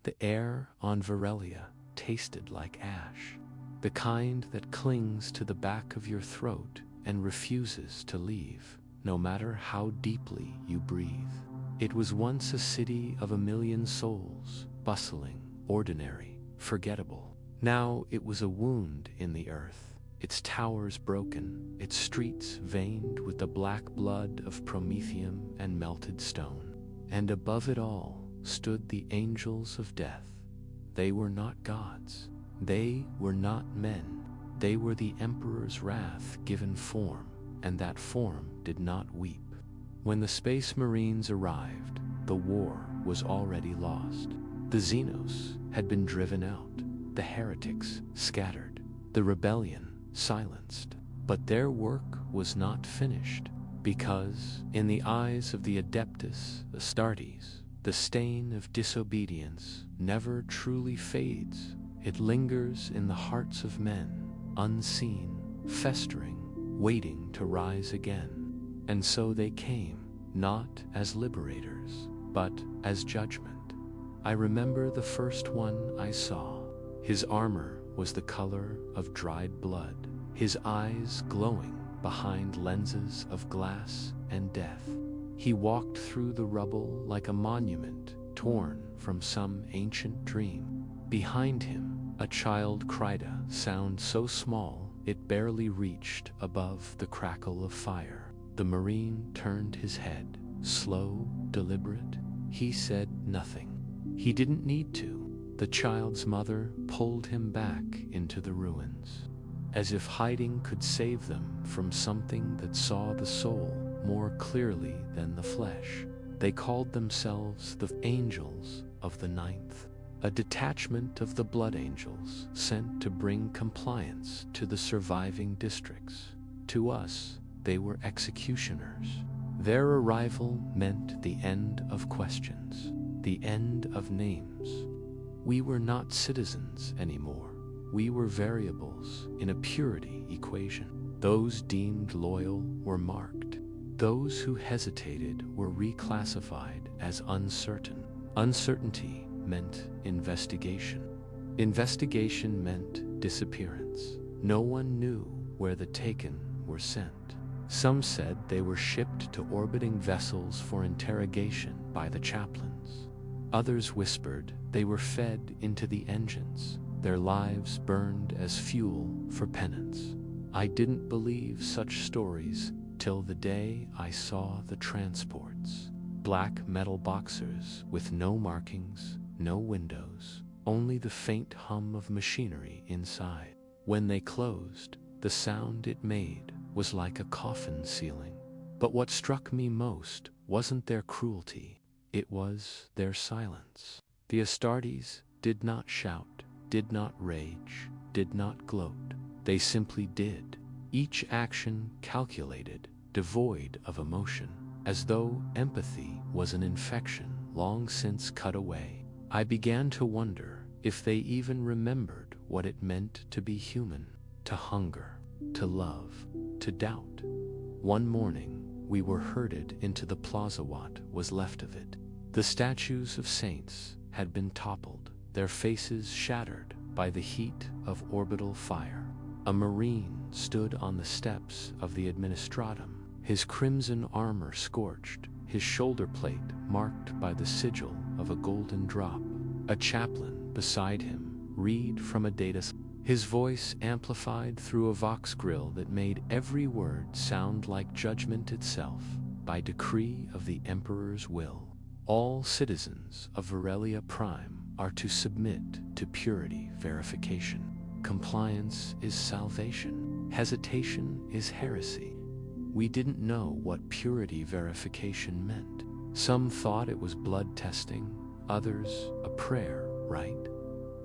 The air on Varelia tasted like ash, the kind that clings to the back of your throat and refuses to leave, no matter how deeply you breathe. It was once a city of 1,000,000 souls, bustling, ordinary, forgettable. Now it was a wound in the earth, its towers broken, its streets veined with the black blood of promethium and melted stone. And above it all stood the angels of death. They were not gods. They were not men. They were the Emperor's wrath given form, and that form did not weep. When the Space Marines arrived, the war was already lost. The Xenos had been driven out, the heretics scattered, the rebellion silenced. But their work was not finished, because, in the eyes of the Adeptus, Astartes, the stain of disobedience never truly fades. It lingers in the hearts of men, unseen, festering, waiting to rise again. And so they came, not as liberators, but as judgment. I remember the first one I saw. His armor was the color of dried blood, his eyes glowing behind lenses of glass and death. He walked through the rubble like a monument torn from some ancient dream. Behind him, a child cried a sound so small it barely reached above the crackle of fire. The Marine turned his head, slow, deliberate. He said nothing. He didn't need to. The child's mother pulled him back into the ruins, as if hiding could save them from something that saw the soul more clearly than the flesh. They called themselves the Angels of the Ninth, a detachment of the Blood Angels sent to bring compliance to the surviving districts. To us, they were executioners. Their arrival meant the end of questions, the end of names. We were not citizens anymore. We were variables in a purity equation. Those deemed loyal were marked. Those who hesitated were reclassified as uncertain. Uncertainty meant investigation. Investigation meant disappearance. No one knew where the taken were sent. Some said they were shipped to orbiting vessels for interrogation by the chaplains. Others whispered they were fed into the engines, their lives burned as fuel for penance. I didn't believe such stories till the day I saw the transports. Black metal boxers with no markings, no windows, only the faint hum of machinery inside. When they closed, the sound it made was like a coffin ceiling. But what struck me most wasn't their cruelty, it was their silence. The Astartes did not shout, did not rage, did not gloat. They simply did. Each action calculated, devoid of emotion, as though empathy was an infection long since cut away. I began to wonder if they even remembered what it meant to be human, to hunger, to love, to doubt. One morning, we were herded into the plaza. What was left of it. The statues of saints had been toppled, their faces shattered by the heat of orbital fire. A Marine stood on the steps of the administratum, his crimson armor scorched, his shoulder plate marked by the sigil of a golden drop. A chaplain beside him read from a data, his voice amplified through a vox grill that made every word sound like judgment itself. By decree of the Emperor's will, all citizens of Varelia Prime are to submit to purity verification. Compliance is salvation. Hesitation is heresy. We didn't know what purity verification meant. Some thought it was blood testing, others a prayer rite.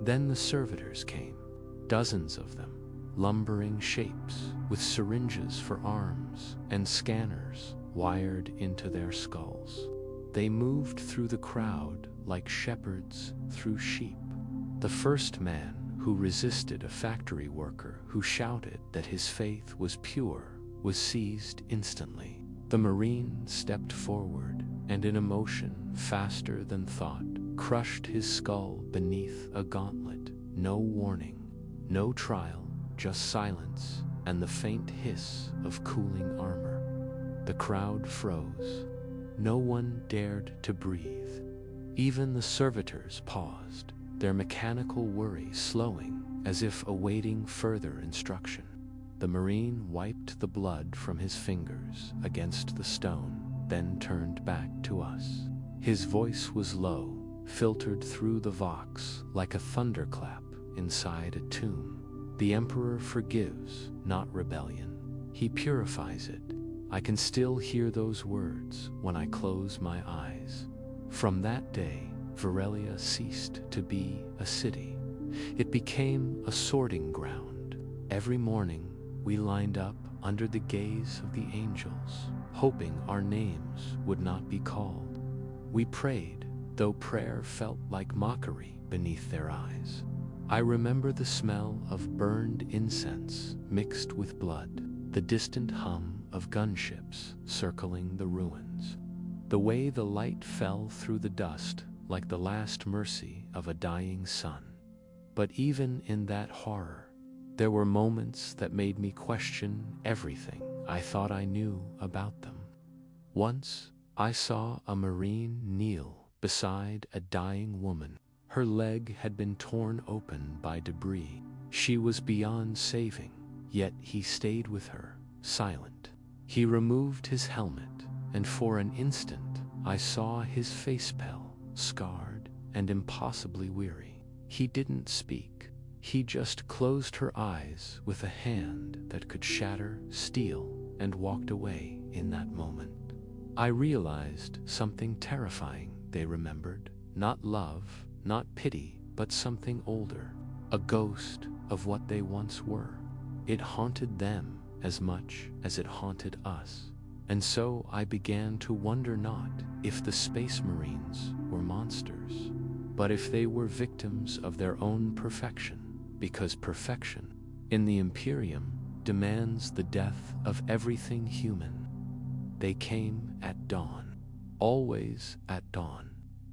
Then the servitors came, dozens of them, lumbering shapes with syringes for arms and scanners wired into their skulls. They moved through the crowd like shepherds through sheep. The first man who resisted a factory worker who shouted that his faith was pure was seized instantly. The Marine stepped forward, and in a motion faster than thought, crushed his skull beneath a gauntlet. No warning, no trial, just silence and the faint hiss of cooling armor. The crowd froze. No one dared to breathe. Even the servitors paused, their mechanical worry slowing as if awaiting further instruction. The Marine wiped the blood from his fingers against the stone, then turned back to us. His voice was low, filtered through the vox like a thunderclap inside a tomb. The Emperor forgives, not rebellion. He purifies it. I can still hear those words when I close my eyes. From that day, Varelia ceased to be a city. It became a sorting ground. Every morning, we lined up under the gaze of the angels, hoping our names would not be called. We prayed, though prayer felt like mockery beneath their eyes. I remember the smell of burned incense mixed with blood, the distant hum of gunships circling the ruins, the way the light fell through the dust like the last mercy of a dying sun. But even in that horror, there were moments that made me question everything I thought I knew about them. Once, I saw a Marine kneel beside a dying woman. Her leg had been torn open by debris. She was beyond saving, yet he stayed with her, silent. He removed his helmet, and for an instant, I saw his face pale, scarred, and impossibly weary. He didn't speak. He just closed her eyes with a hand that could shatter steel and walked away in that moment. I realized something terrifying they remembered. Not love, not pity, but something older. A ghost of what they once were. It haunted them as much as it haunted us. And so I began to wonder not if the Space Marines were monsters, but if they were victims of their own perfection, because perfection in the Imperium demands the death of everything human. They came at dawn, always at dawn,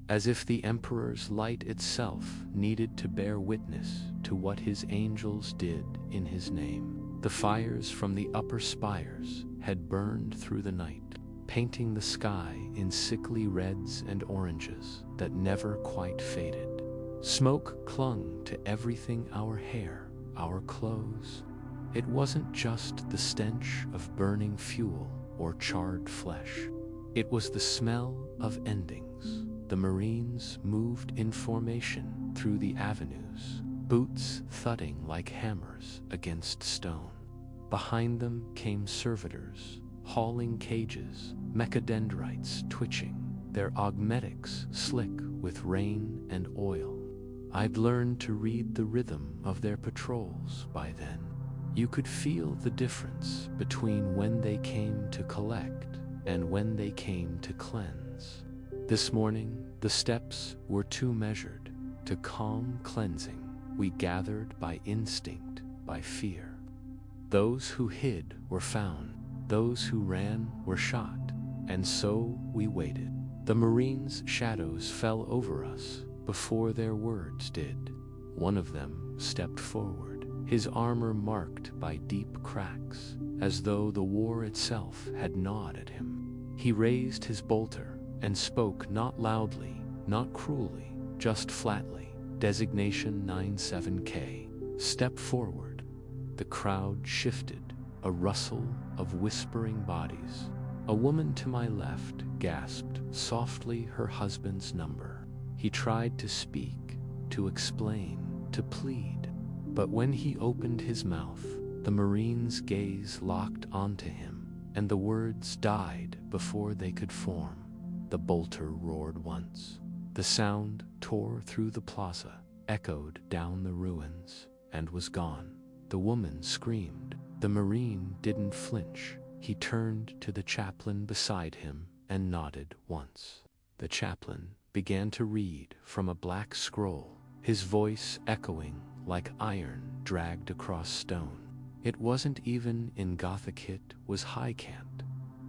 as if the Emperor's light itself needed to bear witness to what his angels did in his name. The fires from the upper spires had burned through the night, painting the sky in sickly reds and oranges that never quite faded. Smoke clung to everything, our hair, our clothes. It wasn't just the stench of burning fuel or charred flesh. It was the smell of endings. The Marines moved in formation through the avenues, boots thudding like hammers against stone. Behind them came servitors, hauling cages, mechadendrites twitching, their augmetics slick with rain and oil. I'd learned to read the rhythm of their patrols by then. You could feel the difference between when they came to collect and when they came to cleanse. This morning, the steps were too measured. To calm cleansing, we gathered by instinct, by fear. Those who hid were found, those who ran were shot, and so we waited. The Marines' shadows fell over us before their words did. One of them stepped forward, his armor marked by deep cracks, as though the war itself had gnawed at him. He raised his bolter and spoke not loudly, not cruelly, just flatly. Designation 97K. Step forward. The crowd shifted, a rustle of whispering bodies. A woman to my left gasped softly her husband's number. He tried to speak, to explain, to plead. But when he opened his mouth, the Marine's gaze locked onto him, and the words died before they could form. The bolter roared once. The sound tore through the plaza, echoed down the ruins, and was gone. The woman screamed. The Marine didn't flinch. He turned to the chaplain beside him and nodded once. The chaplain began to read from a black scroll, his voice echoing like iron dragged across stone. It wasn't even in Gothic, it was high cant.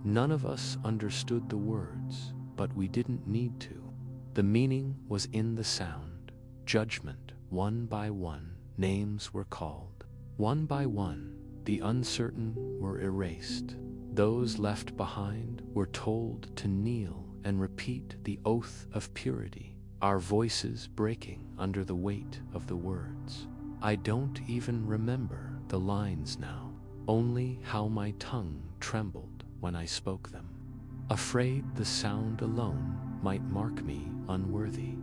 None of us understood the words, but we didn't need to. The meaning was in the sound. Judgment, one by one, names were called. One by one, the uncertain were erased. Those left behind were told to kneel and repeat the oath of purity, our voices breaking under the weight of the words. I don't even remember the lines now, only how my tongue trembled when I spoke them. Afraid the sound alone might mark me unworthy.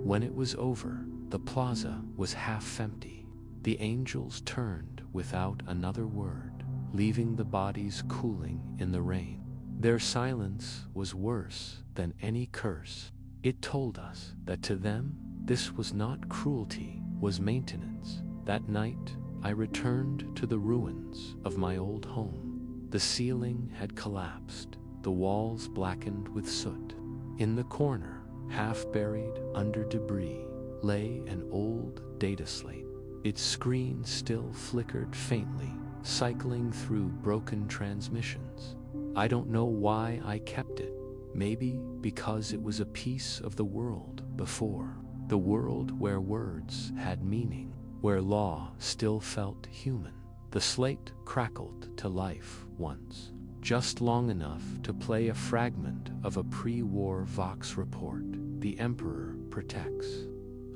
When it was over, the plaza was half empty. The angels turned without another word, leaving the bodies cooling in the rain. Their silence was worse than any curse. It told us that to them, this was not cruelty, was maintenance. That night, I returned to the ruins of my old home. The ceiling had collapsed, the walls blackened with soot. In the corner, half buried under debris, lay an old data slate. Its screen still flickered faintly, cycling through broken transmissions. I don't know why I kept it. Maybe because it was a piece of the world before. The world where words had meaning, where law still felt human. The slate crackled to life once, just long enough to play a fragment of a pre-war Vox report. The Emperor protects.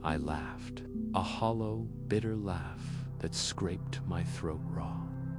I laughed, a hollow, bitter laugh that scraped my throat raw.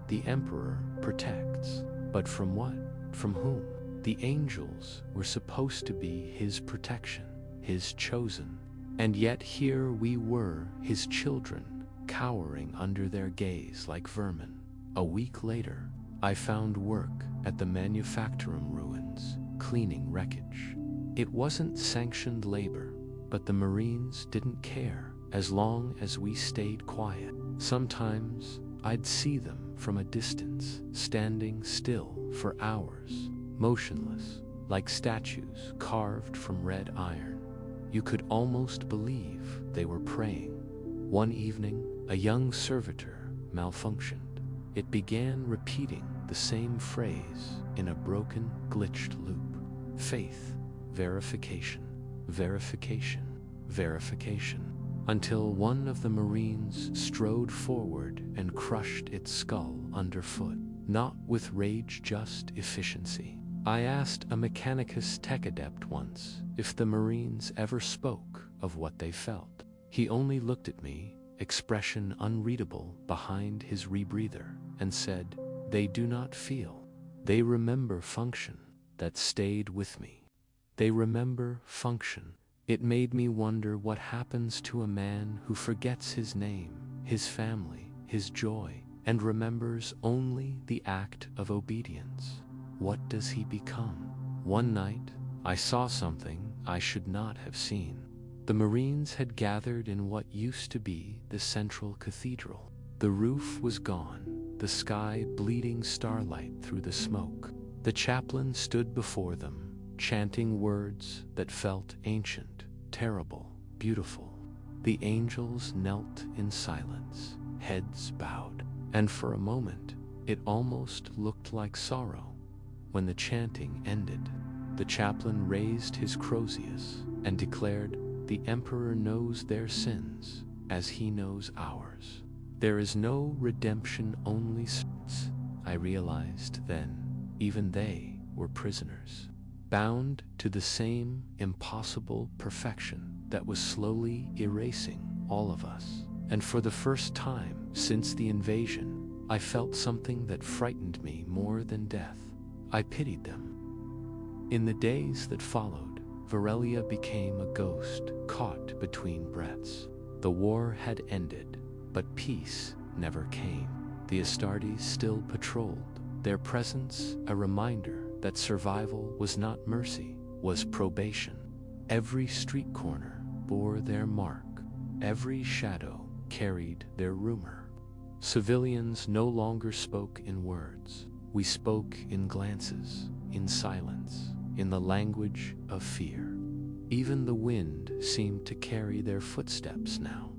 The Emperor protects. But from what? From whom? The angels were supposed to be his protection, his chosen. And yet here we were, his children, cowering under their gaze like vermin. A week later, I found work at the manufactorum ruins, cleaning wreckage. It wasn't sanctioned labor, but the Marines didn't care as long as we stayed quiet. Sometimes I'd see them from a distance, standing still for hours, motionless, like statues carved from red iron. You could almost believe they were praying. One evening, a young servitor malfunctioned. It began repeating the same phrase in a broken, glitched loop. Faith, verification, verification, verification, until one of the Marines strode forward and crushed its skull underfoot. Not with rage, just efficiency. I asked a mechanicus tech adept once if the Marines ever spoke of what they felt. He only looked at me, expression unreadable behind his rebreather, and said, "They do not feel. They remember function." That stayed with me. They remember function. It made me wonder what happens to a man who forgets his name, his family, his joy, and remembers only the act of obedience. What does he become? One night, I saw something I should not have seen. The Marines had gathered in what used to be the central cathedral. The roof was gone, the sky bleeding starlight through the smoke. The chaplain stood before them, chanting words that felt ancient, terrible, beautiful. The angels knelt in silence, heads bowed, and for a moment, it almost looked like sorrow. When the chanting ended, the chaplain raised his crozius and declared, "The Emperor knows their sins as he knows ours. There is no redemption, only sins." I realized then, even they were prisoners, bound to the same impossible perfection that was slowly erasing all of us. And for the first time since the invasion, I felt something that frightened me more than death. I pitied them. In the days that followed, Varelia became a ghost caught between breaths. The war had ended, but peace never came. The Astartes still patrolled, their presence a reminder that survival was not mercy, was probation. Every street corner bore their mark, every shadow carried their rumor. Civilians no longer spoke in words. We spoke in glances, in silence, in the language of fear. Even the wind seemed to carry their footsteps now.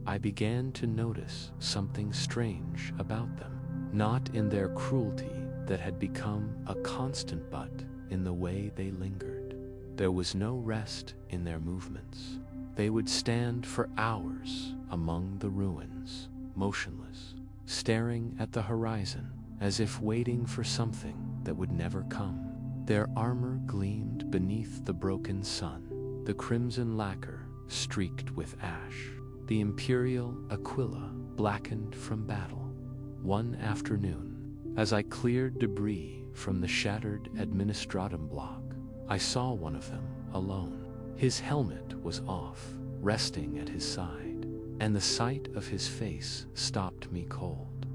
I began to notice something strange about them, not in their cruelty that had become a constant, but in the way they lingered. there was no rest in their movements. They would stand for hours among the ruins, motionless, staring at the horizon as if waiting for something that would never come. Their armor gleamed beneath the broken sun, the crimson lacquer streaked with ash, the imperial aquila blackened from battle. One afternoon, as I cleared debris from the shattered administratum block, I saw one of them alone. His helmet was off, resting at his side, and the sight of his face stopped me cold.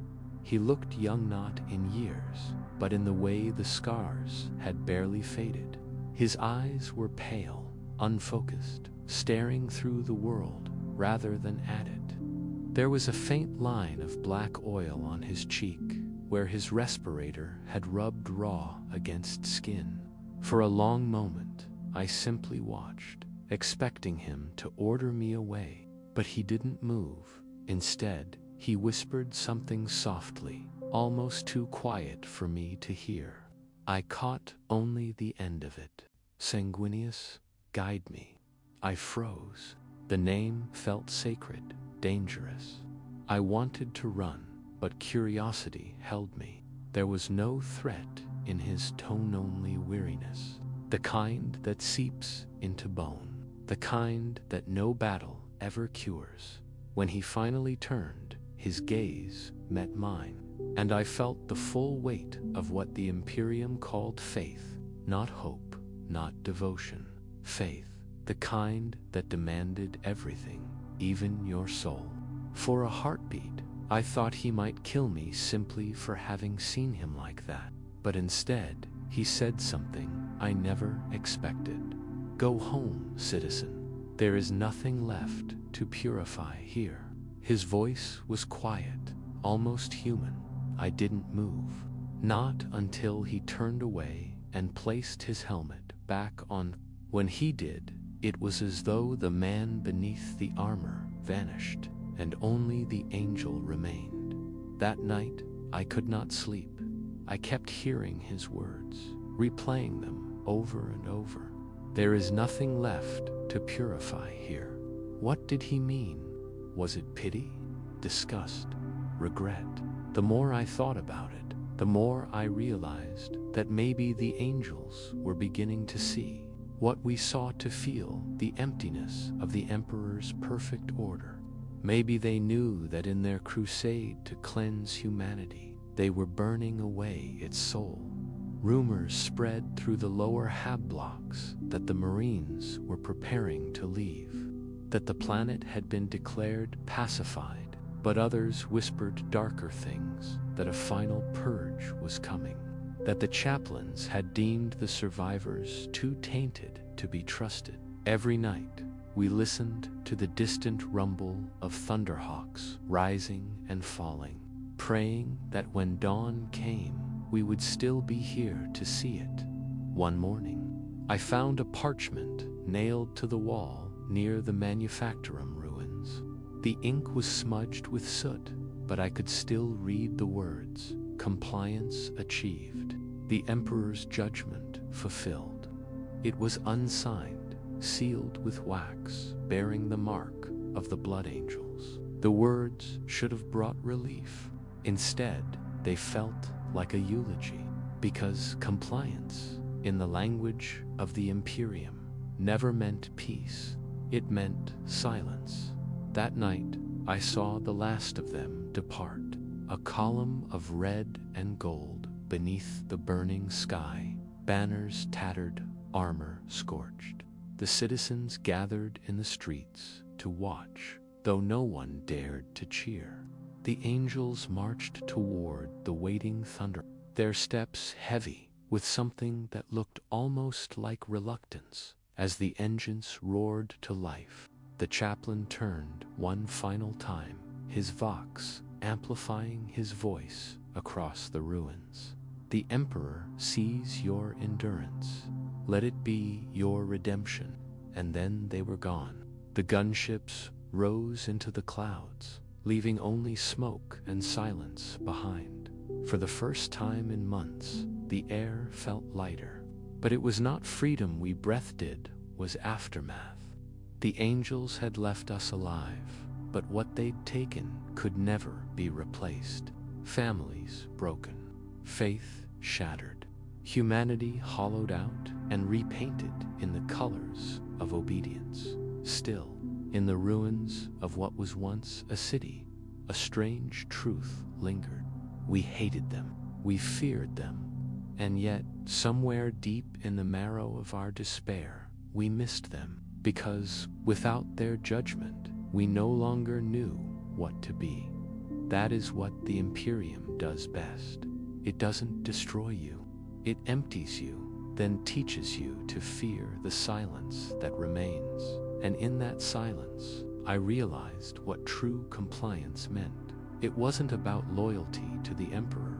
He looked young not in years, but in the way the scars had barely faded. His eyes were pale, unfocused, staring through the world rather than at it. There was a faint line of black oil on his cheek, where his respirator had rubbed raw against skin. For a long moment, I simply watched, expecting him to order me away, but he didn't move. Instead, he whispered something softly, almost too quiet for me to hear. I caught only the end of it. "Sanguinius, guide me." I froze. The name felt sacred, dangerous. I wanted to run, but curiosity held me. There was no threat in his tone-only weariness, the kind that seeps into bone, the kind that no battle ever cures. When he finally turned, his gaze met mine, and I felt the full weight of what the Imperium called faith, not hope, not devotion. Faith, the kind that demanded everything, even your soul. For a heartbeat, I thought he might kill me simply for having seen him like that. But instead, he said something I never expected. "Go home, citizen. There is nothing left to purify here." His voice was quiet, almost human. I didn't move. Not until he turned away and placed his helmet back on. When he did, it was as though the man beneath the armor vanished, and only the angel remained. That night, I could not sleep. I kept hearing his words, replaying them over and over. "There is nothing left to purify here." What did he mean? Was it pity, disgust, regret? The more I thought about it, the more I realized that maybe the angels were beginning to see what we sought to feel, the emptiness of the Emperor's perfect order. Maybe they knew that in their crusade to cleanse humanity, they were burning away its soul. Rumors spread through the lower hab blocks that the Marines were preparing to leave, that the planet had been declared pacified, but others whispered darker things, that a final purge was coming, that the chaplains had deemed the survivors too tainted to be trusted. Every night, we listened to the distant rumble of thunderhawks rising and falling, praying that when dawn came, we would still be here to see it. One morning, I found a parchment nailed to the wall near the manufactorum ruins. The ink was smudged with soot, but I could still read the words, "Compliance achieved. The Emperor's judgment fulfilled." It was unsigned, sealed with wax, bearing the mark of the Blood Angels. The words should have brought relief. Instead, they felt like a eulogy, because compliance, in the language of the Imperium, never meant peace. It meant silence. That night, I saw the last of them depart, a column of red and gold beneath the burning sky, banners tattered, armor scorched. The citizens gathered in the streets to watch, though no one dared to cheer. The angels marched toward the waiting thunder, their steps heavy with something that looked almost like reluctance. As the engines roared to life, the chaplain turned one final time, his vox amplifying his voice across the ruins. "The Emperor sees your endurance. Let it be your redemption." And then they were gone. The gunships rose into the clouds, leaving only smoke and silence behind. For the first time in months, the air felt lighter. But it was not freedom we breathed, was aftermath. The angels had left us alive, but what they'd taken could never be replaced. Families broken, faith shattered, humanity hollowed out and repainted in the colors of obedience. Still, in the ruins of what was once a city, a strange truth lingered. We hated them, we feared them, and yet, somewhere deep in the marrow of our despair, we missed them, because without their judgment, we no longer knew what to be. That is what the Imperium does best. It doesn't destroy you. It empties you, then teaches you to fear the silence that remains. And in that silence, I realized what true compliance meant. It wasn't about loyalty to the Emperor.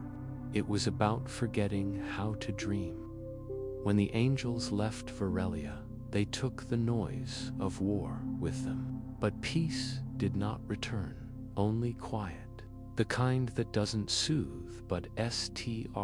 It was about forgetting how to dream. When the angels left Varelia, they took the noise of war with them. But peace did not return, only quiet. The kind that doesn't soothe, but strangles.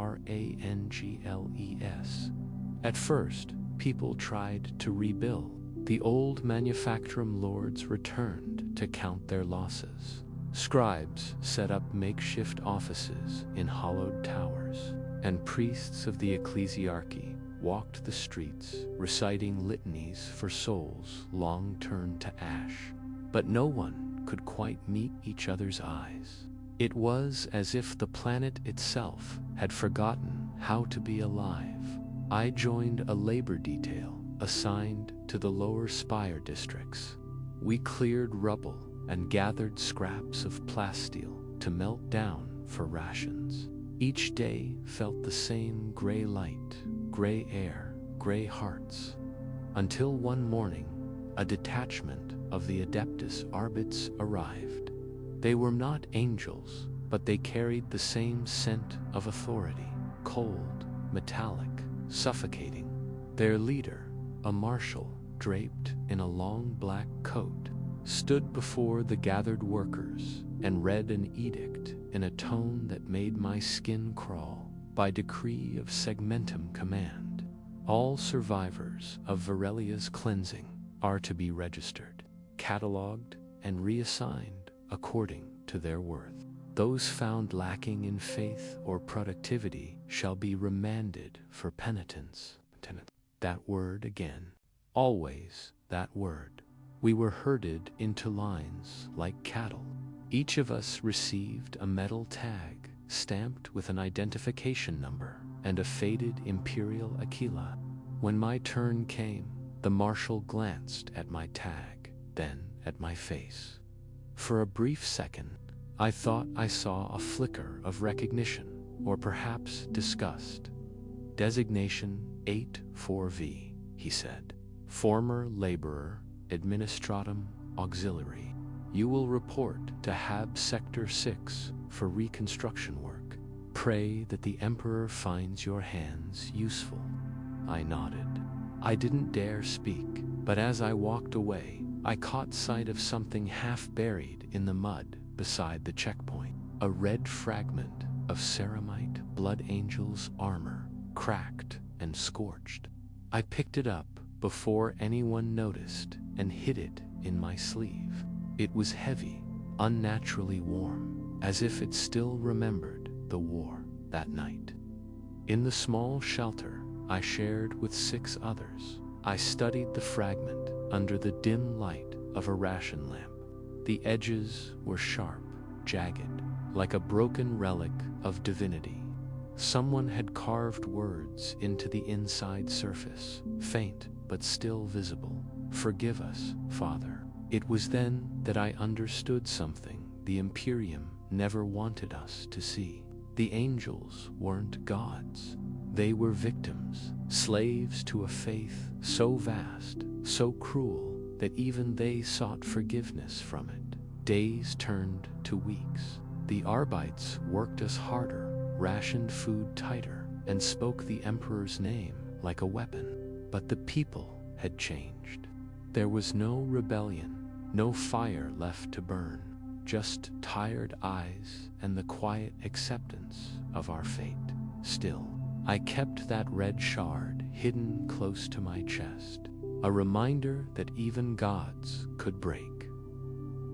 At first, people tried to rebuild. The old manufacturum lords returned to count their losses. Scribes set up makeshift offices in hollowed towers, and priests of the ecclesiarchy walked the streets, reciting litanies for souls long turned to ash. But no one could quite meet each other's eyes. It was as if the planet itself had forgotten how to be alive. I joined a labor detail assigned to the lower spire districts. We cleared rubble and gathered scraps of plasteel to melt down for rations. Each day felt the same gray light, gray air, gray hearts. Until one morning, a detachment of the Adeptus Arbits arrived. They were not angels, but they carried the same scent of authority, cold, metallic, suffocating. Their leader, a marshal draped in a long black coat, stood before the gathered workers and read an edict in a tone that made my skin crawl. By decree of segmentum command, all survivors of Varelia's cleansing are to be registered, catalogued, and reassigned according to their worth. Those found lacking in faith or productivity shall be remanded for penitence. That word again. Always that word. We were herded into lines like cattle. Each of us received a metal tag stamped with an identification number and a faded imperial aquila. When my turn came, the marshal glanced at my tag, then at my face. For a brief second, I thought I saw a flicker of recognition, or perhaps disgust. Designation 84V, he said. Former laborer, administratum auxiliary. You will report to Hab Sector 6 for reconstruction work. Pray that the Emperor finds your hands useful. I nodded. I didn't dare speak, but as I walked away, I caught sight of something half buried in the mud beside the checkpoint. A red fragment of ceramite blood angel's armor, cracked and scorched. I picked it up before anyone noticed and hid it in my sleeve. It was heavy, unnaturally warm, as if it still remembered the war that night. In the small shelter I shared with 6 others, I studied the fragment under the dim light of a ration lamp. The edges were sharp, jagged, like a broken relic of divinity. Someone had carved words into the inside surface, faint but still visible. Forgive us, Father. It was then that I understood something the Imperium never wanted us to see. The angels weren't gods. They were victims, slaves to a faith so vast, so cruel, that even they sought forgiveness from it. Days turned to weeks. The Arbites worked us harder, rationed food tighter, and spoke the Emperor's name like a weapon. But the people had changed. There was no rebellion, no fire left to burn, just tired eyes and the quiet acceptance of our fate. Still, I kept that red shard hidden close to my chest, a reminder that even gods could break.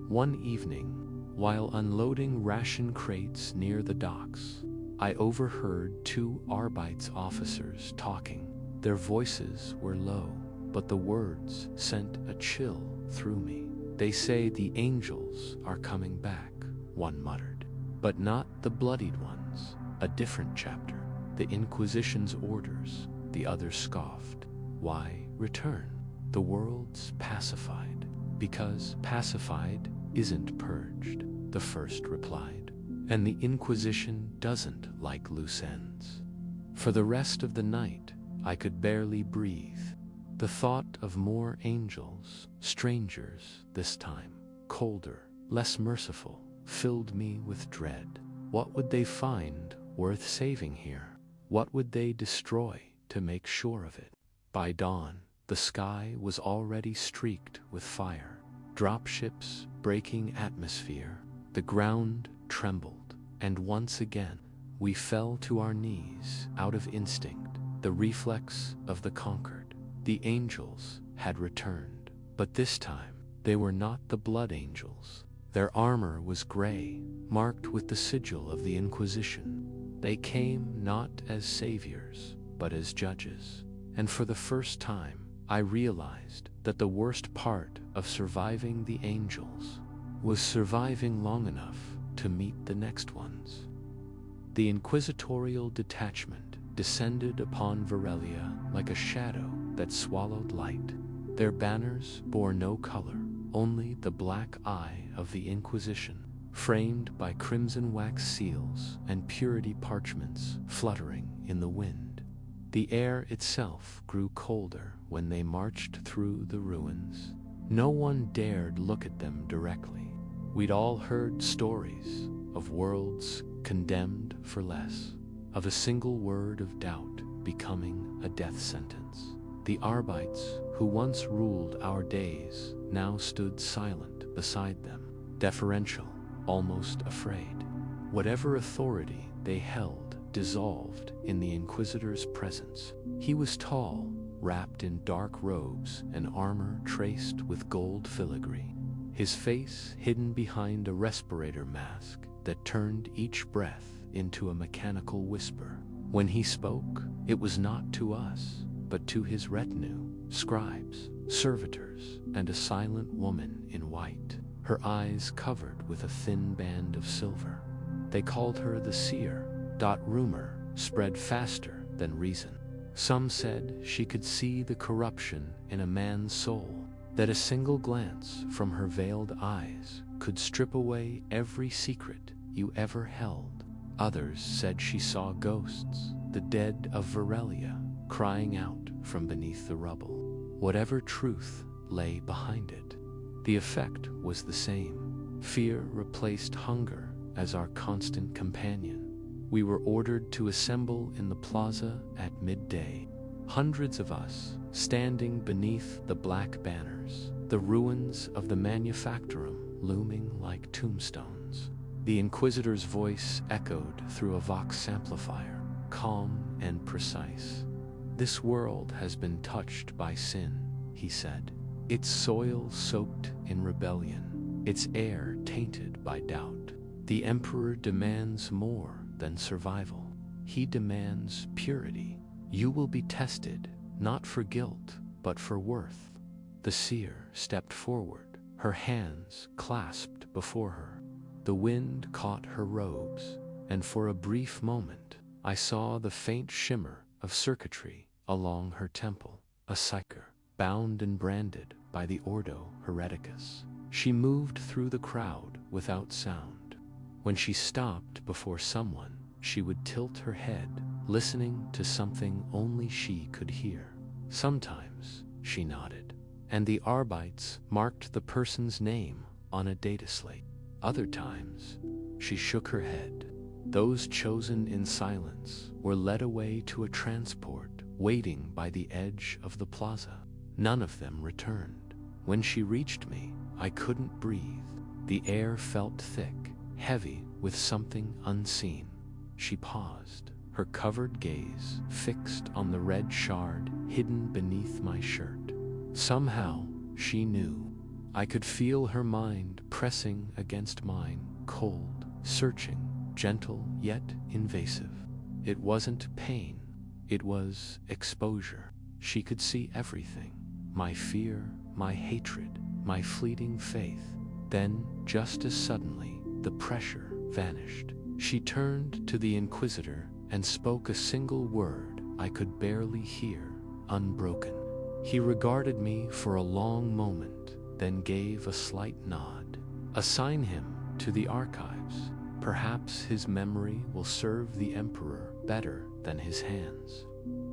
One evening, while unloading ration crates near the docks, I overheard two Arbites officers talking. Their voices were low, but the words sent a chill through me. "They say the angels are coming back," one muttered. "But not the bloodied ones, a different chapter. The Inquisition's orders," the other scoffed. "Why return? The world's pacified." "Because pacified isn't purged," the first replied. "And the Inquisition doesn't like loose ends." For the rest of the night, I could barely breathe. The thought of more angels, strangers this time, colder, less merciful, filled me with dread. What would they find worth saving here? What would they destroy to make sure of it? By dawn, the sky was already streaked with fire. Dropships breaking atmosphere, the ground trembled, and once again, we fell to our knees out of instinct, the reflex of the conquered. The angels had returned, but this time, they were not the blood angels. Their armor was gray, marked with the sigil of the Inquisition. They came not as saviors, but as judges. And for the first time, I realized that the worst part of surviving the angels was surviving long enough to meet the next ones. The inquisitorial detachment descended upon Varelia like a shadow that swallowed light. Their banners bore no color, only the black eye of the Inquisition, framed by crimson wax seals and purity parchments fluttering in the wind. The air itself grew colder when they marched through the ruins. No one dared look at them directly. We'd all heard stories of worlds condemned for less, of a single word of doubt becoming a death sentence. The Arbites, who once ruled our days, now stood silent beside them, deferential, almost afraid. Whatever authority they held dissolved in the Inquisitor's presence. He was tall, wrapped in dark robes and armor traced with gold filigree, his face hidden behind a respirator mask that turned each breath into a mechanical whisper. When he spoke, it was not to us, but to his retinue, scribes, servitors, and a silent woman in white, her eyes covered with a thin band of silver. They called her the seer. Rumor spread faster than reason. Some said she could see the corruption in a man's soul, that a single glance from her veiled eyes could strip away every secret you ever held. Others said she saw ghosts, the dead of Varelia, crying out from beneath the rubble. Whatever truth lay behind it, the effect was the same. Fear replaced hunger as our constant companion. We were ordered to assemble in the plaza at midday. Hundreds of us, standing beneath the black banners, the ruins of the manufactorum looming like tombstones. The Inquisitor's voice echoed through a vox amplifier, calm and precise. "This world has been touched by sin," he said. "Its soil soaked in rebellion, its air tainted by doubt. The Emperor demands more than survival. He demands purity. You will be tested, not for guilt, but for worth." The seer stepped forward, her hands clasped before her. The wind caught her robes, and for a brief moment, I saw the faint shimmer of circuitry along her temple, a psyker, bound and branded by the Ordo Hereticus. She moved through the crowd without sound. When she stopped before someone, she would tilt her head, listening to something only she could hear. Sometimes she nodded, and the Arbites marked the person's name on a data slate. Other times, she shook her head. Those chosen in silence were led away to a transport waiting by the edge of the plaza. None of them returned. When she reached me, I couldn't breathe. The air felt thick, heavy with something unseen. She paused, her covered gaze fixed on the red shard hidden beneath my shirt. Somehow, she knew. I could feel her mind pressing against mine, cold, searching, gentle yet invasive. It wasn't pain, it was exposure. She could see everything. My fear, my hatred, my fleeting faith. Then, just as suddenly, the pressure vanished. She turned to the Inquisitor and spoke a single word I could barely hear, unbroken. He regarded me for a long moment, then gave a slight nod. Assign him to the archives. Perhaps his memory will serve the Emperor better than his hands.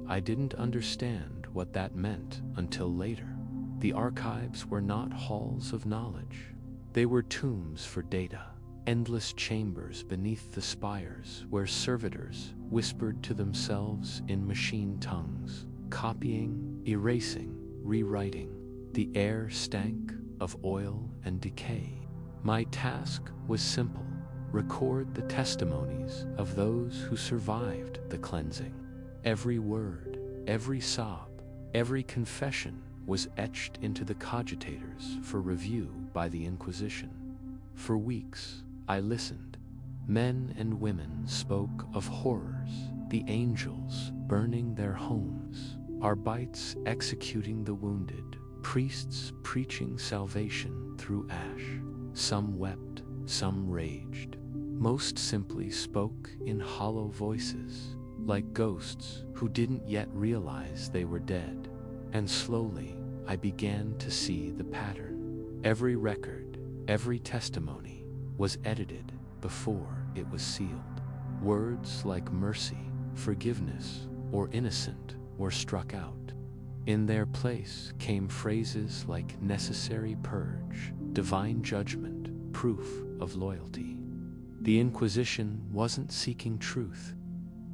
I didn't understand what that meant until later. The archives were not halls of knowledge. They were tombs for data, endless chambers beneath the spires where servitors whispered to themselves in machine tongues, copying, erasing, rewriting. The air stank of oil and decay. My task was simple: record the testimonies of those who survived the cleansing. Every word, every sob, every confession was etched into the cogitators for review by the Inquisition. For weeks, I listened. Men and women spoke of horrors, the angels burning their homes, Arbites executing the wounded, priests preaching salvation through ash. Some wept, some raged. Most simply spoke in hollow voices, like ghosts who didn't yet realize they were dead. And slowly, I began to see the pattern. Every record, every testimony was edited before it was sealed. Words like mercy, forgiveness, or innocent were struck out. In their place came phrases like necessary purge, divine judgment, proof of loyalty. The Inquisition wasn't seeking truth.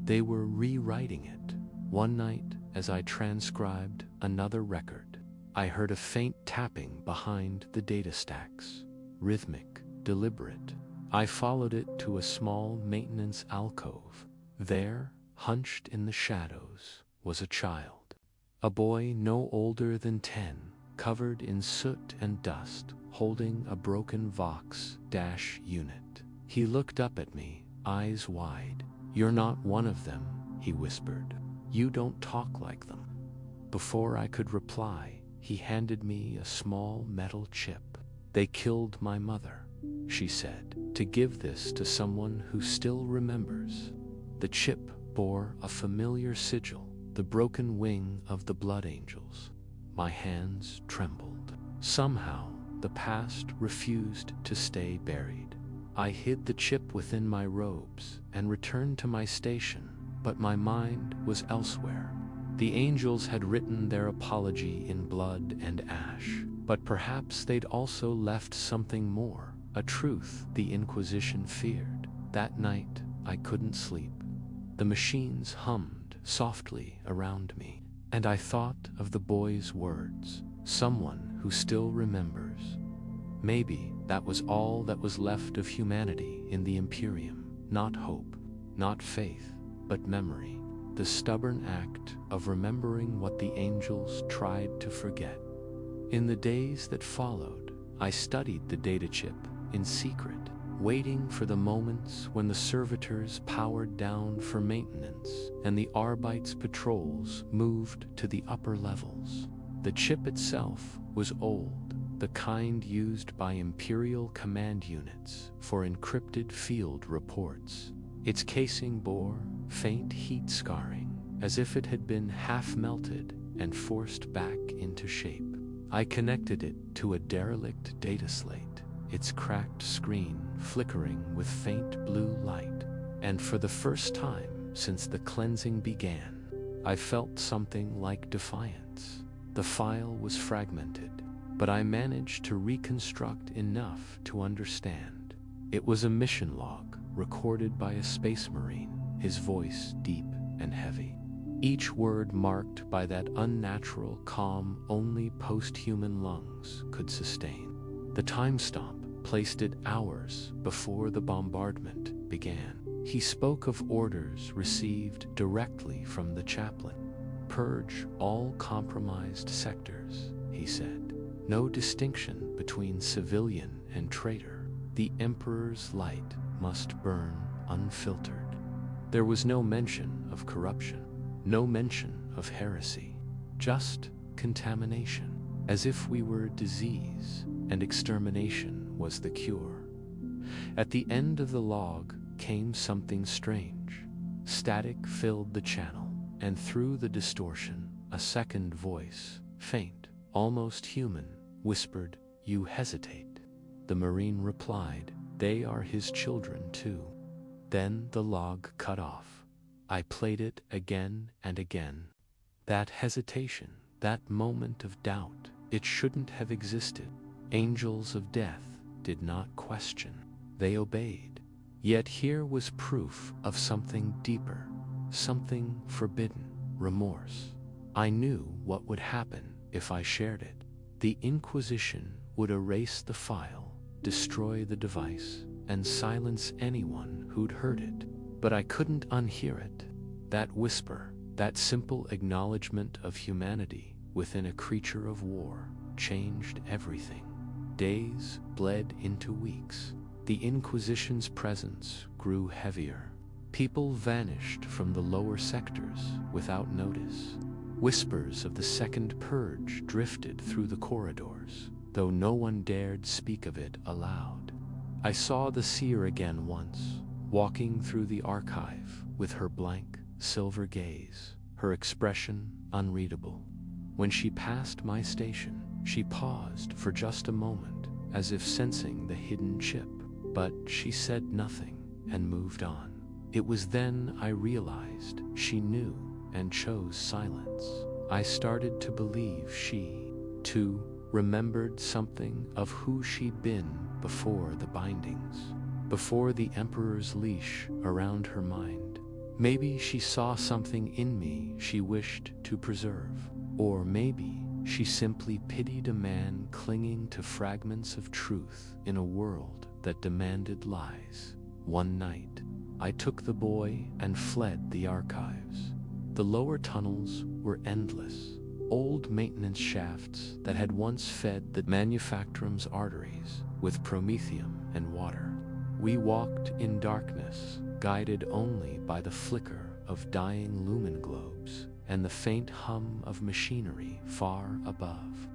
They were rewriting it. One night, as I transcribed another record, I heard a faint tapping behind the data stacks, rhythmic, deliberate. I followed it to a small maintenance alcove. There, hunched in the shadows, was a child. A boy no older than 10, covered in soot and dust, holding a broken Vox-unit. He looked up at me, eyes wide. "You're not one of them," he whispered. "You don't talk like them." Before I could reply, he handed me a small metal chip. "They killed my mother," she said, "to give this to someone who still remembers." The chip bore a familiar sigil, the broken wing of the Blood Angels. My hands trembled. Somehow, the past refused to stay buried. I hid the chip within my robes and returned to my station, but my mind was elsewhere. The angels had written their apology in blood and ash, but perhaps they'd also left something more, a truth the Inquisition feared. That night, I couldn't sleep. The machines hummed softly around me, and I thought of the boy's words, someone who still remembers. Maybe that was all that was left of humanity in the Imperium. Not hope, not faith, but memory. The stubborn act of remembering what the angels tried to forget. In the days that followed, I studied the data chip in secret, waiting for the moments when the servitors powered down for maintenance and the Arbites' patrols moved to the upper levels. The chip itself was old, the kind used by Imperial command units for encrypted field reports. Its casing bore faint heat scarring, as if it had been half melted and forced back into shape. I connected it to a derelict data slate, its cracked screen flickering with faint blue light. And for the first time since the cleansing began, I felt something like defiance. The file was fragmented, but I managed to reconstruct enough to understand. It was a mission log recorded by a space marine, his voice deep and heavy. Each word marked by that unnatural calm only post-human lungs could sustain. The timestamp placed it hours before the bombardment began. He spoke of orders received directly from the chaplain. Purge all compromised sectors, he said. No distinction between civilian and traitor. The Emperor's light must burn unfiltered. There was no mention of corruption, no mention of heresy, just contamination, as if we were disease and extermination was the cure. At the end of the log came something strange. Static filled the channel, and through the distortion, a second voice, faint, almost human, whispered, "You hesitate." The Marine replied, "They are his children too." Then the log cut off. I played it again and again. That hesitation, that moment of doubt, it shouldn't have existed. Angels of death did not question. They obeyed. Yet here was proof of something deeper, something forbidden, remorse. I knew what would happen if I shared it. The Inquisition would erase the file, destroy the device, and silence anyone who'd heard it. But I couldn't unhear it. That whisper, that simple acknowledgement of humanity within a creature of war, changed everything. Days bled into weeks. The Inquisition's presence grew heavier. People vanished from the lower sectors without notice. Whispers of the Second Purge drifted through the corridors, though no one dared speak of it aloud. I saw the seer again once, walking through the archive with her blank, silver gaze, her expression unreadable. When she passed my station, she paused for just a moment, as if sensing the hidden chip, but she said nothing and moved on. It was then I realized she knew and chose silence. I started to believe she, too, remembered something of who she'd been before the bindings, before the Emperor's leash around her mind. Maybe she saw something in me she wished to preserve, or maybe she simply pitied a man clinging to fragments of truth in a world that demanded lies. One night, I took the boy and fled the archives. The lower tunnels were endless, old maintenance shafts that had once fed the manufacturum's arteries with promethium and water. We walked in darkness, guided only by the flicker of dying lumen globes and the faint hum of machinery far above.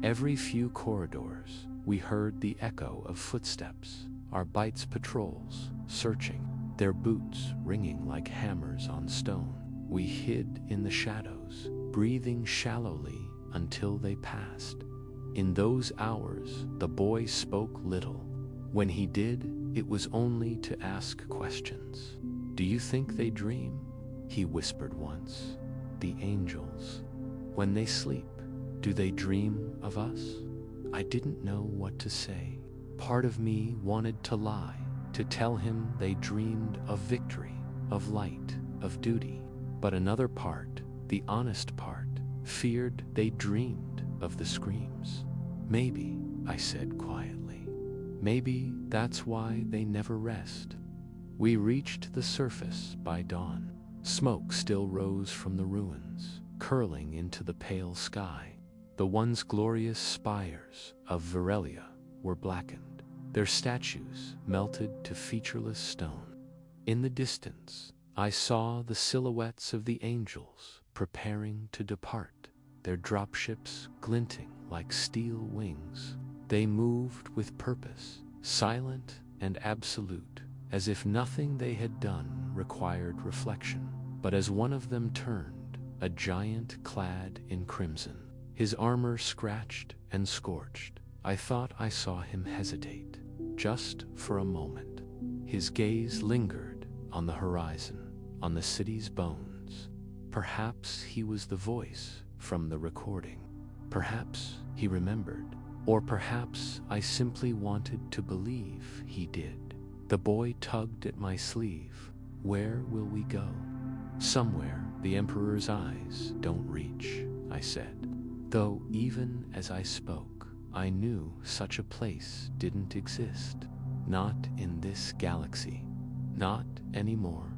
Every few corridors, we heard the echo of footsteps, our Bites patrols searching, their boots ringing like hammers on stone. We hid in the shadows, breathing shallowly until they passed. In those hours, the boy spoke little. When he did, it was only to ask questions. "Do you think they dream?" he whispered once. "The angels. When they sleep, do they dream of us?" I didn't know what to say. Part of me wanted to lie, to tell him they dreamed of victory, of light, of duty. But another part, the honest part, feared they dreamed of the screams. "Maybe," I said quietly. "Maybe that's why they never rest." We reached the surface by dawn. Smoke still rose from the ruins, curling into the pale sky. The once glorious spires of Varelia were blackened, their statues melted to featureless stone. In the distance, I saw the silhouettes of the angels preparing to depart, their dropships glinting like steel wings. They moved with purpose, silent and absolute, as if nothing they had done required reflection. But as one of them turned, a giant clad in crimson, his armor scratched and scorched, I thought I saw him hesitate, just for a moment. His gaze lingered on the horizon, on the city's bones. Perhaps he was the voice from the recording. Perhaps he remembered. Or perhaps I simply wanted to believe he did. The boy tugged at my sleeve. "Where will we go?" "Somewhere the Emperor's eyes don't reach," I said. Though even as I spoke, I knew such a place didn't exist. Not in this galaxy. Not anymore.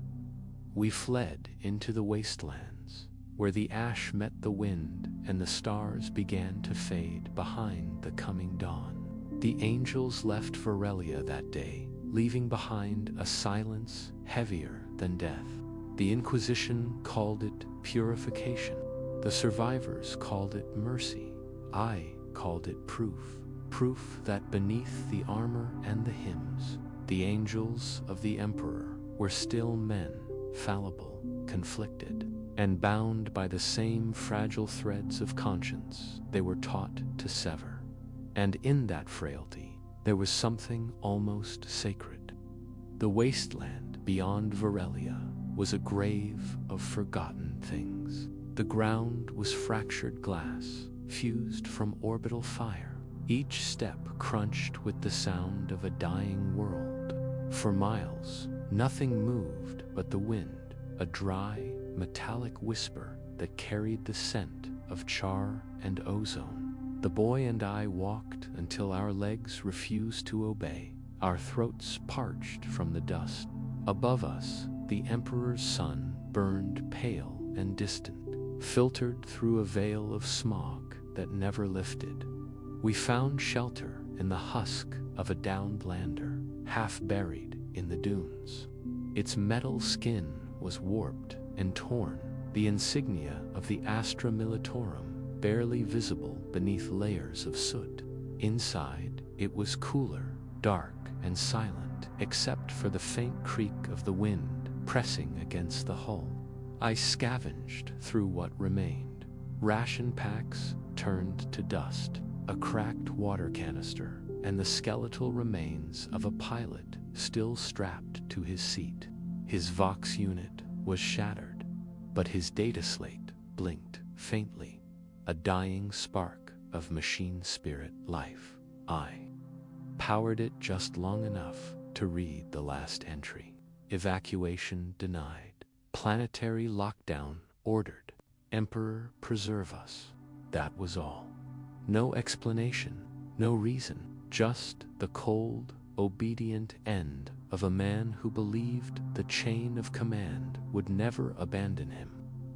We fled into the wastelands, where the ash met the wind and the stars began to fade behind the coming dawn. The angels left Varelia that day, leaving behind a silence heavier than death. The Inquisition called it purification. The survivors called it mercy. I called it proof. Proof that beneath the armor and the hymns, the angels of the Emperor were still men, fallible, conflicted, and bound by the same fragile threads of conscience they were taught to sever. And in that frailty, there was something almost sacred. The wasteland beyond Varelia was a grave of forgotten things. The ground was fractured glass, fused from orbital fire, each step crunched with the sound of a dying world. For miles, nothing moved but the wind, a dry, metallic whisper that carried the scent of char and ozone. The boy and I walked until our legs refused to obey, our throats parched from the dust. Above us, the Emperor's sun burned pale and distant, filtered through a veil of smog that never lifted. We found shelter in the husk of a downed lander, half buried in the dunes. Its metal skin was warped and torn, the insignia of the Astra Militarum barely visible beneath layers of soot. Inside, it was cooler, dark, and silent, except for the faint creak of the wind pressing against the hull. I scavenged through what remained. Ration packs turned to dust, a cracked water canister, and the skeletal remains of a pilot still strapped to his seat. His Vox unit was shattered, but his data slate blinked faintly, a dying spark of machine spirit life. I powered it just long enough to read the last entry. Evacuation denied. Planetary lockdown ordered. Emperor preserve us. That was all. No explanation, no reason, just the cold, obedient end of a man who believed the chain of command would never abandon him.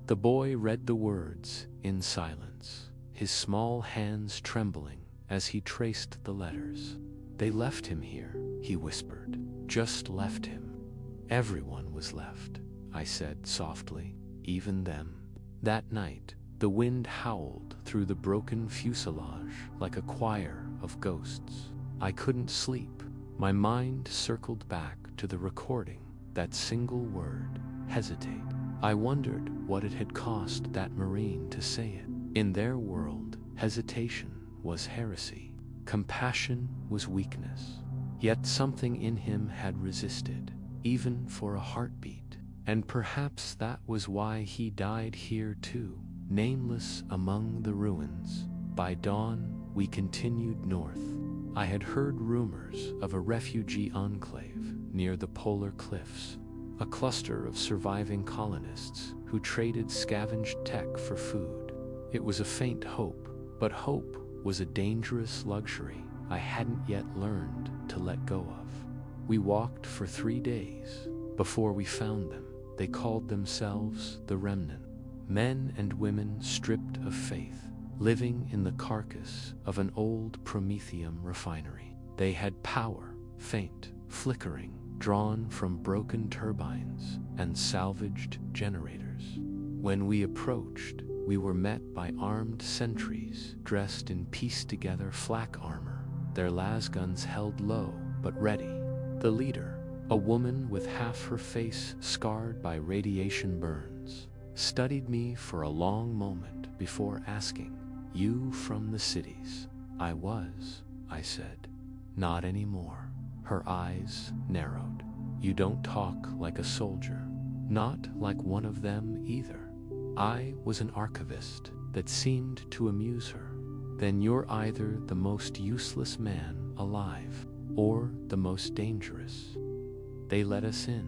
The boy read the words in silence, his small hands trembling as he traced the letters. They left him here, he whispered. Just left him. Everyone was left, I said softly, even them. That night, the wind howled through the broken fuselage like a choir of ghosts. I couldn't sleep. My mind circled back to the recording, that single word, hesitate. I wondered what it had cost that Marine to say it. In their world, hesitation was heresy. Compassion was weakness. Yet something in him had resisted, even for a heartbeat. And perhaps that was why he died here too, nameless among the ruins. By dawn, we continued north. I had heard rumors of a refugee enclave near the polar cliffs, a cluster of surviving colonists who traded scavenged tech for food. It was a faint hope, but hope was a dangerous luxury I hadn't yet learned to let go of. We walked for 3 days before we found them. They called themselves the Remnant, men and women stripped of faith, living in the carcass of an old Prometheum refinery. They had power, faint, flickering, drawn from broken turbines and salvaged generators. When we approached, we were met by armed sentries dressed in pieced-together flak armor, their lasguns held low but ready. The leader, a woman with half her face scarred by radiation burns, studied me for a long moment before asking, "You from the cities?" "I was," I said. "Not anymore." Her eyes narrowed. "You don't talk like a soldier. Not like one of them either." I was an archivist that seemed to amuse her. "Then you're either the most useless man alive, or the most dangerous." They let us in.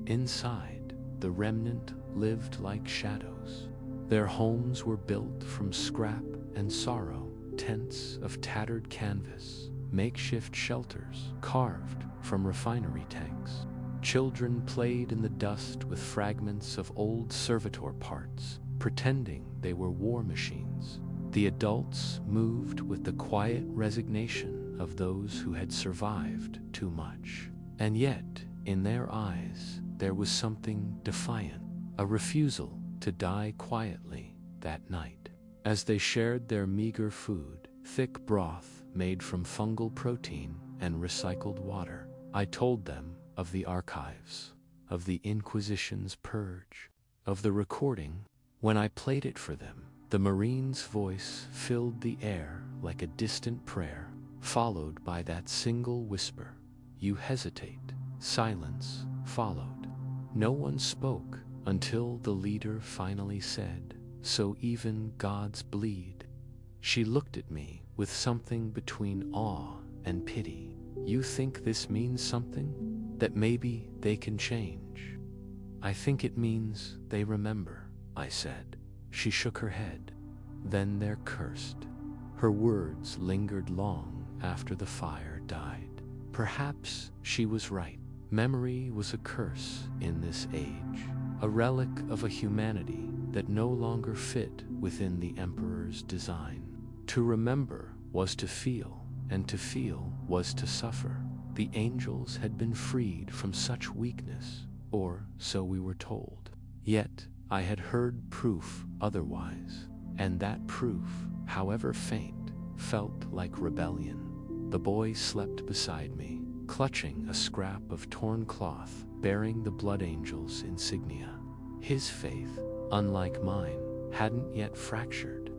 Inside, the Remnant lived like shadows. Their homes were built from scrap and sorrow, tents of tattered canvas, makeshift shelters carved from refinery tanks, Children played in the dust with fragments of old servitor parts, pretending they were war machines. The adults moved with the quiet resignation of those who had survived too much. And yet, in their eyes, there was something defiant, a refusal to die quietly that night. As they shared their meager food, thick broth made from fungal protein and recycled water, I told them of the archives, of the Inquisition's purge, of the recording. When I played it for them, the Marine's voice filled the air like a distant prayer, followed by that single whisper, "You hesitate." Silence followed. No one spoke until the leader finally said, "So even gods bleed." She looked at me with something between awe and pity. "You think this means something? That maybe they can change?" "I think it means they remember," I said. She shook her head. "Then they're cursed." Her words lingered long after the fire died. Perhaps she was right. Memory was a curse in this age, a relic of a humanity that no longer fit within the Emperor's design. To remember was to feel, and to feel was to suffer. The angels had been freed from such weakness, or so we were told. Yet I had heard proof otherwise, and that proof, however faint, felt like rebellion. The boy slept beside me, clutching a scrap of torn cloth bearing the Blood Angel's insignia. His faith, unlike mine, hadn't yet fractured.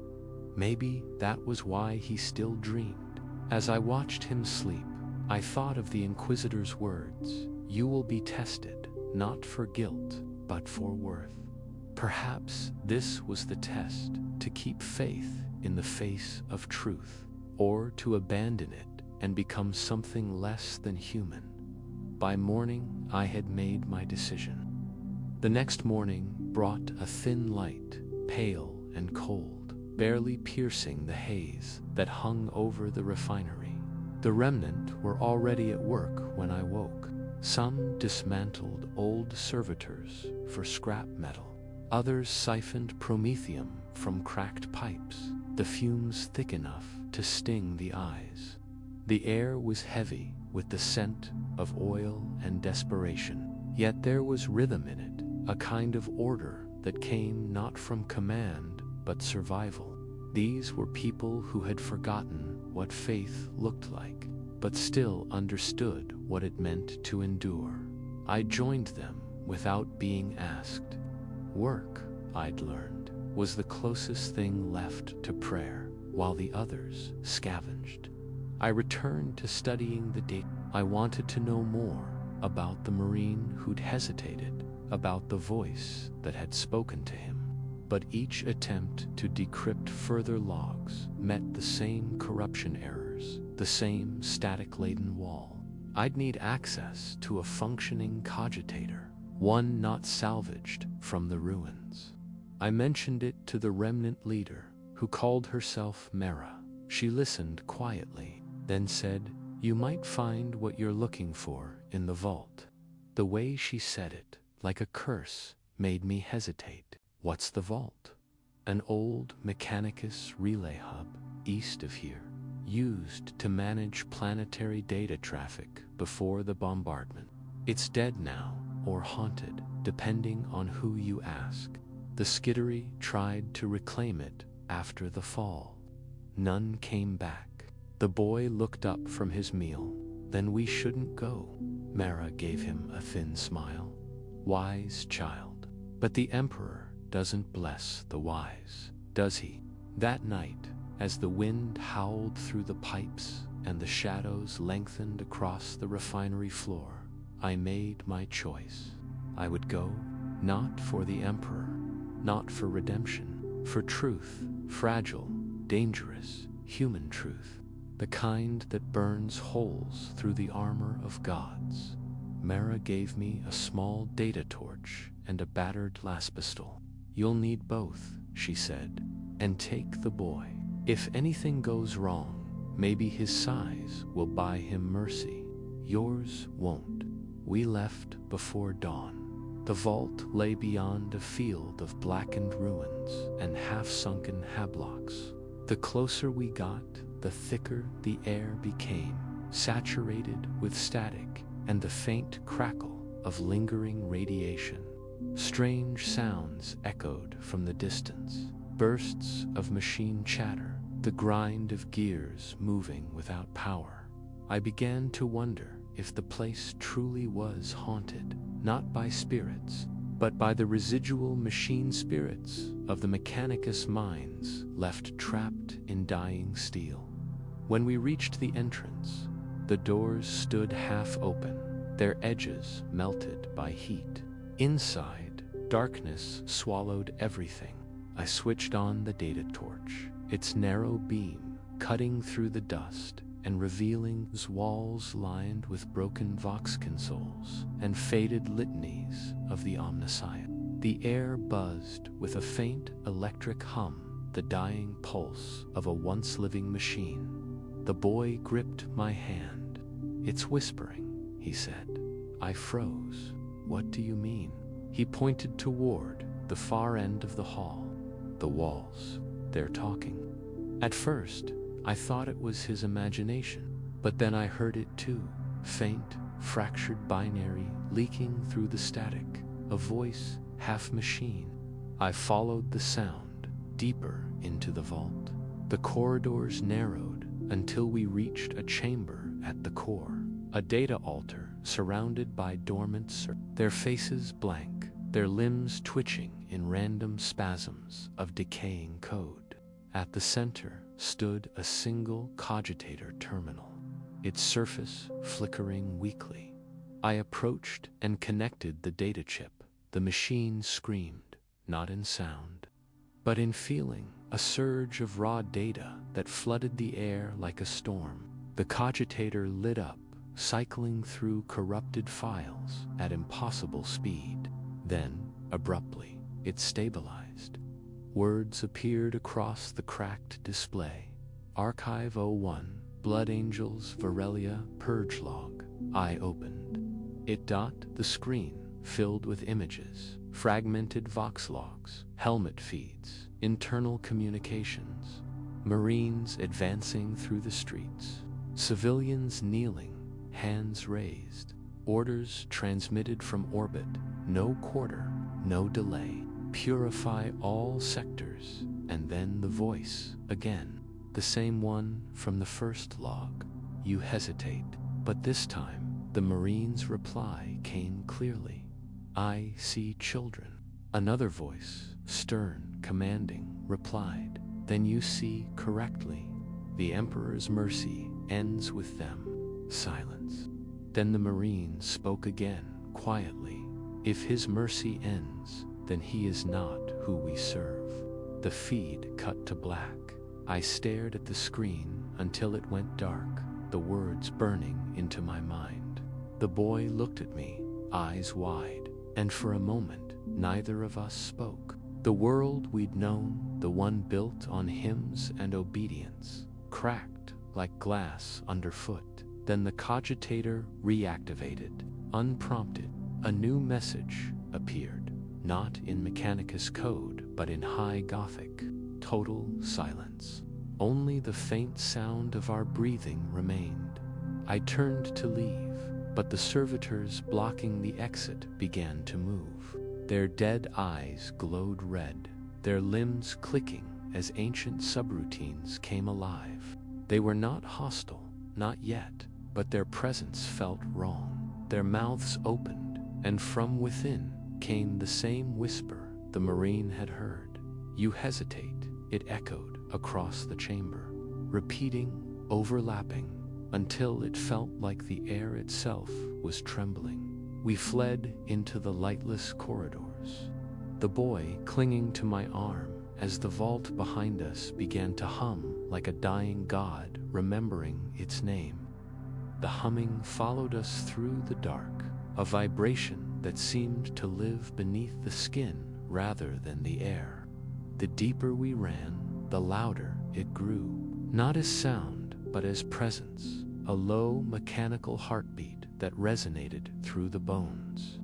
Maybe that was why he still dreamed. As I watched him sleep, I thought of the Inquisitor's words, "You will be tested, not for guilt, but for worth." Perhaps this was the test, to keep faith in the face of truth, or to abandon it and become something less than human. By morning, I had made my decision. The next morning brought a thin light, pale and cold, barely piercing the haze that hung over the refinery. The remnant were already at work when I woke. Some dismantled old servitors for scrap metal. Others siphoned promethium from cracked pipes, the fumes thick enough to sting the eyes. The air was heavy with the scent of oil and desperation, yet there was rhythm in it, a kind of order that came not from command but survival. These were people who had forgotten what faith looked like, but still understood what it meant to endure. I joined them without being asked. Work, I'd learned, was the closest thing left to prayer, while the others scavenged. I returned to studying the data. I wanted to know more about the Marine who'd hesitated, about the voice that had spoken to him. But each attempt to decrypt further logs met the same corruption errors, the same static-laden wall. I'd need access to a functioning cogitator, one not salvaged from the ruins. I mentioned it to the remnant leader, who called herself Mera. She listened quietly, then said, "You might find what you're looking for in the vault." The way she said it, like a curse, made me hesitate. What's the vault? An old mechanicus relay hub east of here, used to manage planetary data traffic before the bombardment. It's dead now, or haunted, depending on who you ask. The Skittery tried to reclaim it after the fall. None came back. The boy looked up from his meal. "Then we shouldn't go." Mara gave him a thin smile. "Wise child. But the Emperor doesn't bless the wise, does he?" That night, as the wind howled through the pipes and the shadows lengthened across the refinery floor, I made my choice. I would go, not for the Emperor, not for redemption, for truth, fragile, dangerous, human truth, the kind that burns holes through the armor of gods. Mara gave me a small data torch and a battered las pistol. "You'll need both," she said, "and take the boy. If anything goes wrong, maybe his size will buy him mercy. Yours won't." We left before dawn. The vault lay beyond a field of blackened ruins and half-sunken hablocks. The closer we got, the thicker the air became, saturated with static and the faint crackle of lingering radiation. Strange sounds echoed from the distance, bursts of machine chatter, the grind of gears moving without power. I began to wonder if the place truly was haunted, not by spirits, but by the residual machine spirits of the mechanicus minds left trapped in dying steel. When we reached the entrance, the doors stood half open, their edges melted by heat. Inside, darkness swallowed everything. I switched on the data torch, its narrow beam cutting through the dust and revealing walls lined with broken vox consoles and faded litanies of the omniscient. The air buzzed with a faint electric hum, the dying pulse of a once-living machine. The boy gripped my hand. "It's whispering," he said. I froze. "What do you mean?" He pointed toward the far end of the hall. "The walls. They're talking." At first, I thought it was his imagination, but then I heard it too. Faint, fractured binary leaking through the static, a voice half machine. I followed the sound, deeper into the vault. The corridors narrowed until we reached a chamber at the core, a data altar surrounded by dormant their faces blank, their limbs twitching in random spasms of decaying code. At the center stood a single cogitator terminal, its surface flickering weakly. I approached and connected the data chip. The machine screamed, not in sound, but in feeling, a surge of raw data that flooded the air like a storm. The cogitator lit up, cycling through corrupted files at impossible speed. Then, abruptly, it stabilized. Words appeared across the cracked display. Archive 01, Blood Angels, Varelia, Purge Log. I opened. The screen filled with images, fragmented vox logs, helmet feeds, internal communications, Marines advancing through the streets, civilians kneeling, hands raised, orders transmitted from orbit, no quarter, no delay. Purify all sectors, and then the voice again, the same one from the first log. You hesitate, but this time the Marine's reply came clearly. I see children. Another voice, stern, commanding, replied. Then you see correctly. The Emperor's mercy ends with them. Silence. Then the Marine spoke again, quietly. If his mercy ends, then he is not who we serve. The feed cut to black. I stared at the screen until it went dark, the words burning into my mind. The boy looked at me, eyes wide, and for a moment, neither of us spoke. The world we'd known, the one built on hymns and obedience, cracked like glass underfoot. Then the cogitator reactivated, unprompted. A new message appeared, not in mechanicus code, but in high Gothic. Total silence. Only the faint sound of our breathing remained. I turned to leave, but the servitors blocking the exit began to move. Their dead eyes glowed red, their limbs clicking as ancient subroutines came alive. They were not hostile, not yet, but their presence felt wrong. Their mouths opened, and from within came the same whisper the Marine had heard. You hesitate, it echoed across the chamber, repeating, overlapping, until it felt like the air itself was trembling. We fled into the lightless corridors, the boy clinging to my arm as the vault behind us began to hum like a dying god remembering its name. The humming followed us through the dark, a vibration that seemed to live beneath the skin rather than the air. The deeper we ran, the louder it grew, not as sound, but as presence, a low mechanical heartbeat that resonated through the bones.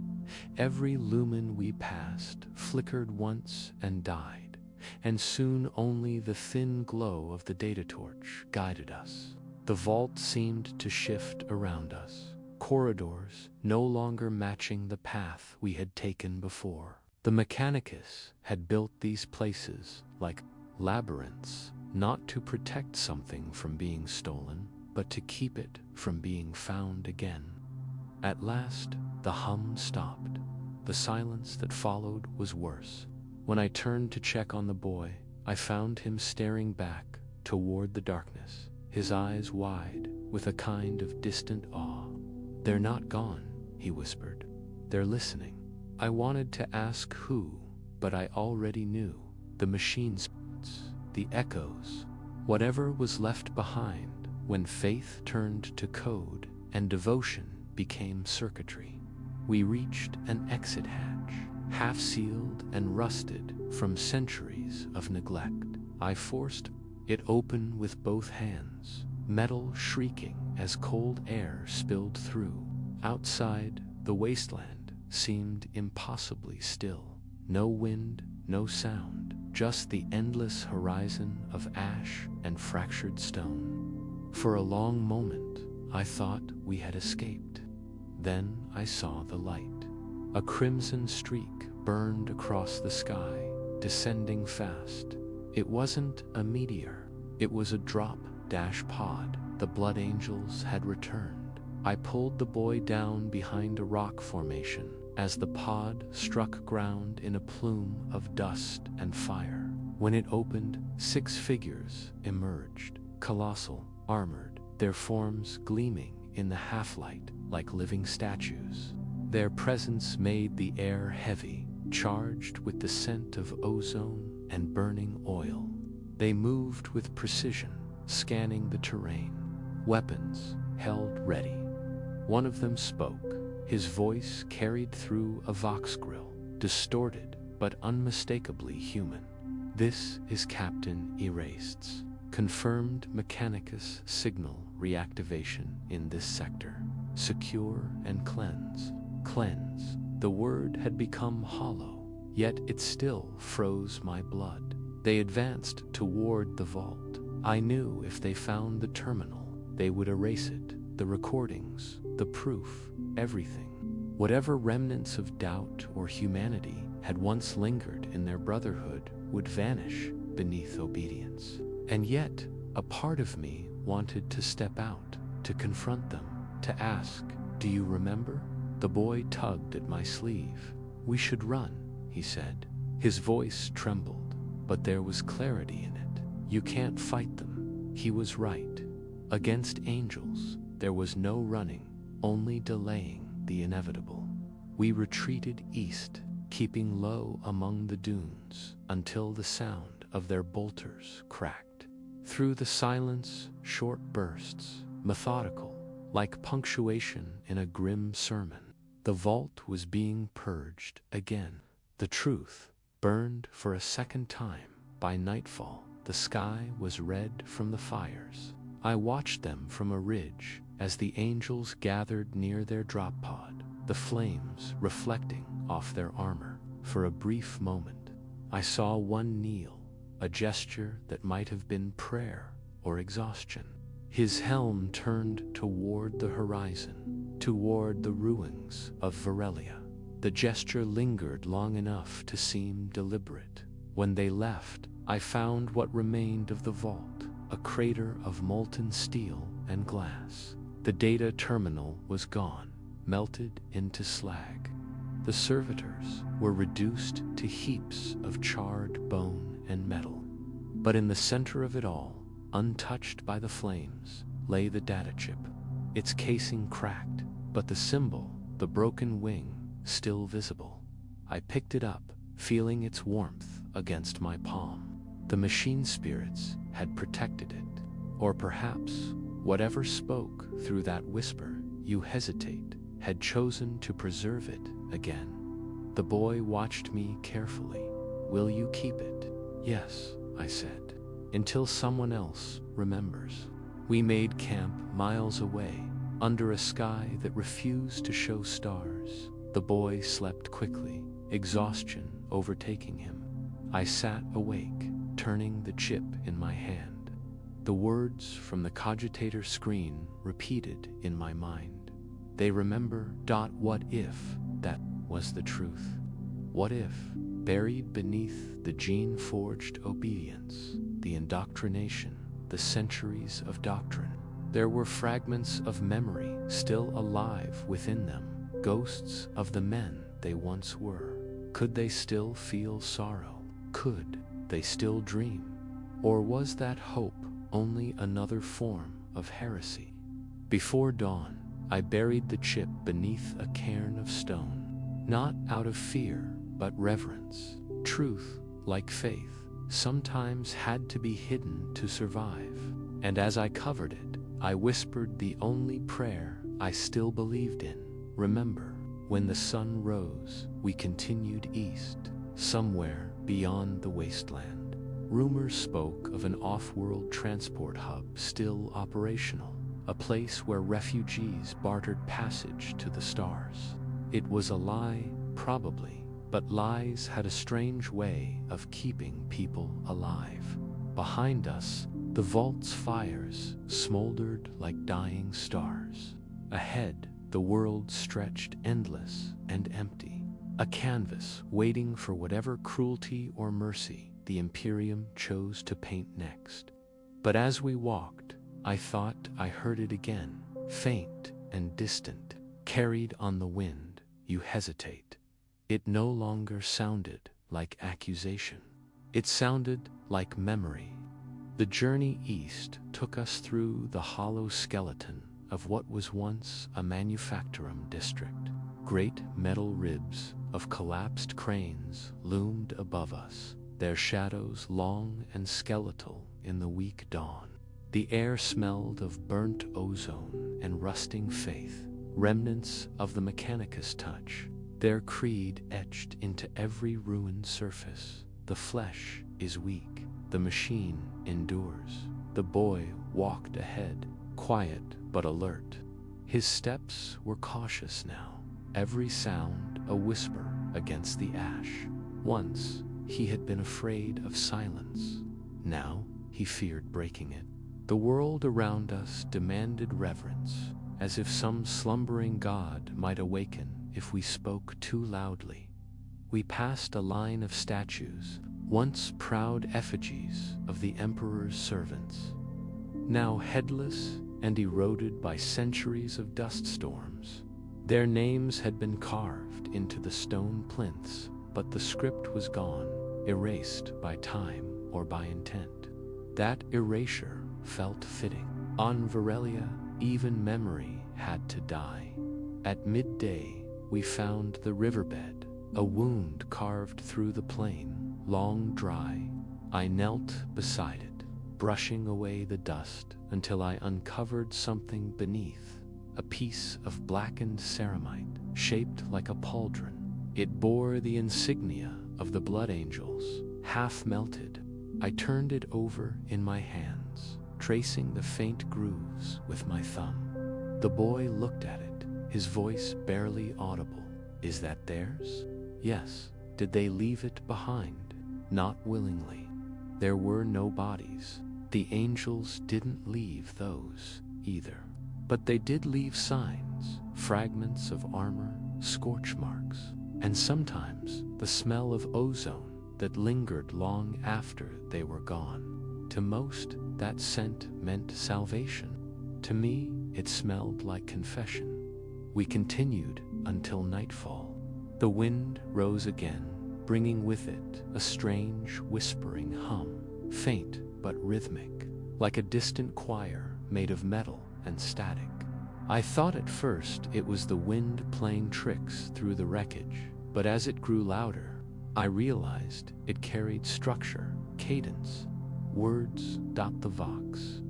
Every lumen we passed flickered once and died, and soon only the thin glow of the data torch guided us. The vault seemed to shift around us, corridors no longer matching the path we had taken before. The mechanicus had built these places like labyrinths, not to protect something from being stolen, but to keep it from being found again. At last, the hum stopped. The silence that followed was worse. When I turned to check on the boy, I found him staring back toward the darkness, his eyes wide with a kind of distant awe. "They're not gone," he whispered. "They're listening." I wanted to ask who, but I already knew. The machine spirits, the echoes, whatever was left behind when faith turned to code and devotion became circuitry. We reached an exit hatch, half-sealed and rusted from centuries of neglect. I forced it open with both hands, metal shrieking as cold air spilled through. Outside, the wasteland seemed impossibly still. No wind, no sound, just the endless horizon of ash and fractured stone. For a long moment, I thought we had escaped. Then I saw the light. A crimson streak burned across the sky, descending fast. It wasn't a meteor. It was a drop-pod. The blood angels had returned. I pulled the boy down behind a rock formation as the pod struck ground in a plume of dust and fire. When it opened, 6 figures emerged, colossal, armored, their forms gleaming in the half-light like living statues. Their presence made the air heavy, charged with the scent of ozone and burning oil. They moved with precision, scanning the terrain, weapons held ready. One of them spoke, his voice carried through a vox grill, distorted but unmistakably human. "This is Captain Erastes. Confirmed mechanicus signal reactivation in this sector. Secure and cleanse." Cleanse. The word had become hollow, yet it still froze my blood. They advanced toward the vault. I knew if they found the terminal, they would erase it. The recordings, the proof, everything. Whatever remnants of doubt or humanity had once lingered in their brotherhood would vanish beneath obedience. And yet, a part of me wanted to step out, to confront them, to ask, "Do you remember?" The boy tugged at my sleeve. "We should run," he said. His voice trembled, but there was clarity in it. "You can't fight them." He was right. Against angels, there was no running, only delaying the inevitable. We retreated east, keeping low among the dunes until the sound of their bolters cracked. Through the silence, short bursts, methodical, like punctuation in a grim sermon. The vault was being purged again. The truth burned for a second time. By nightfall, the sky was red from the fires. I watched them from a ridge as the angels gathered near their drop pod, the flames reflecting off their armor. For a brief moment, I saw one kneel, a gesture that might have been prayer or exhaustion. His helm turned toward the horizon, toward the ruins of Varelia. The gesture lingered long enough to seem deliberate. When they left, I found what remained of the vault, a crater of molten steel and glass. The data terminal was gone, melted into slag. The servitors were reduced to heaps of charred bone and metal. But in the center of it all, untouched by the flames, lay the data chip. Its casing cracked, but the symbol, the broken wing, still visible. I picked it up, feeling its warmth against my palm. The machine spirits had protected it. Or perhaps, whatever spoke through that whisper, "You hesitate," had chosen to preserve it again. The boy watched me carefully. "Will you keep it?" "Yes," I said, "until someone else remembers." We made camp miles away, under a sky that refused to show stars. The boy slept quickly, exhaustion overtaking him. I sat awake, turning the chip in my hand. The words from the cogitator screen repeated in my mind. They remember. What if that was the truth? What if, buried beneath the gene-forged obedience, the indoctrination, the centuries of doctrine, there were fragments of memory still alive within them, ghosts of the men they once were? Could they still feel sorrow? Could they still dream? Or was that hope only another form of heresy? Before dawn, I buried the chip beneath a cairn of stone, not out of fear, but reverence. Truth, like faith, sometimes had to be hidden to survive. And as I covered it, I whispered the only prayer I still believed in. Remember, when the sun rose, we continued east, somewhere beyond the wasteland. Rumors spoke of an off-world transport hub still operational, a place where refugees bartered passage to the stars. It was a lie, probably, but lies had a strange way of keeping people alive. Behind us, the vault's fires smoldered like dying stars. Ahead, the world stretched endless and empty, a canvas waiting for whatever cruelty or mercy the Imperium chose to paint next. But as we walked, I thought I heard it again, faint and distant, carried on the wind. You hesitate. It no longer sounded like accusation. It sounded like memory. The journey east took us through the hollow skeleton of what was once a manufacturing district. Great metal ribs of collapsed cranes loomed above us, their shadows long and skeletal in the weak dawn. The air smelled of burnt ozone and rusting faith, remnants of the mechanicus touch, their creed etched into every ruined surface. The flesh is weak, the machine endures. The boy walked ahead, quiet but alert. His steps were cautious now, every sound a whisper against the ash. Once, he had been afraid of silence. Now, he feared breaking it. The world around us demanded reverence, as if some slumbering god might awaken if we spoke too loudly. We passed a line of statues, once proud effigies of the emperor's servants, now headless and eroded by centuries of dust storms. Their names had been carved into the stone plinths, but the script was gone, erased by time or by intent. That erasure felt fitting. On Varelia, even memory had to die. At midday, we found the riverbed, a wound carved through the plain, long dry. I knelt beside it, brushing away the dust until I uncovered something beneath, a piece of blackened ceramite shaped like a pauldron. It bore the insignia of the blood angels, half melted. I turned it over in my hands, tracing the faint grooves with my thumb. The boy looked at it, his voice barely audible. Is that theirs? Yes. Did they leave it behind? Not willingly. There were no bodies. The angels didn't leave those either. But they did leave signs, fragments of armor, scorch marks, and sometimes the smell of ozone that lingered long after they were gone. To most, that scent meant salvation. To me, it smelled like confession. We continued until nightfall. The wind rose again, bringing with it a strange whispering hum, faint but rhythmic, like a distant choir made of metal and static. I thought at first it was the wind playing tricks through the wreckage, but as it grew louder, I realized it carried structure, cadence, words. The vox.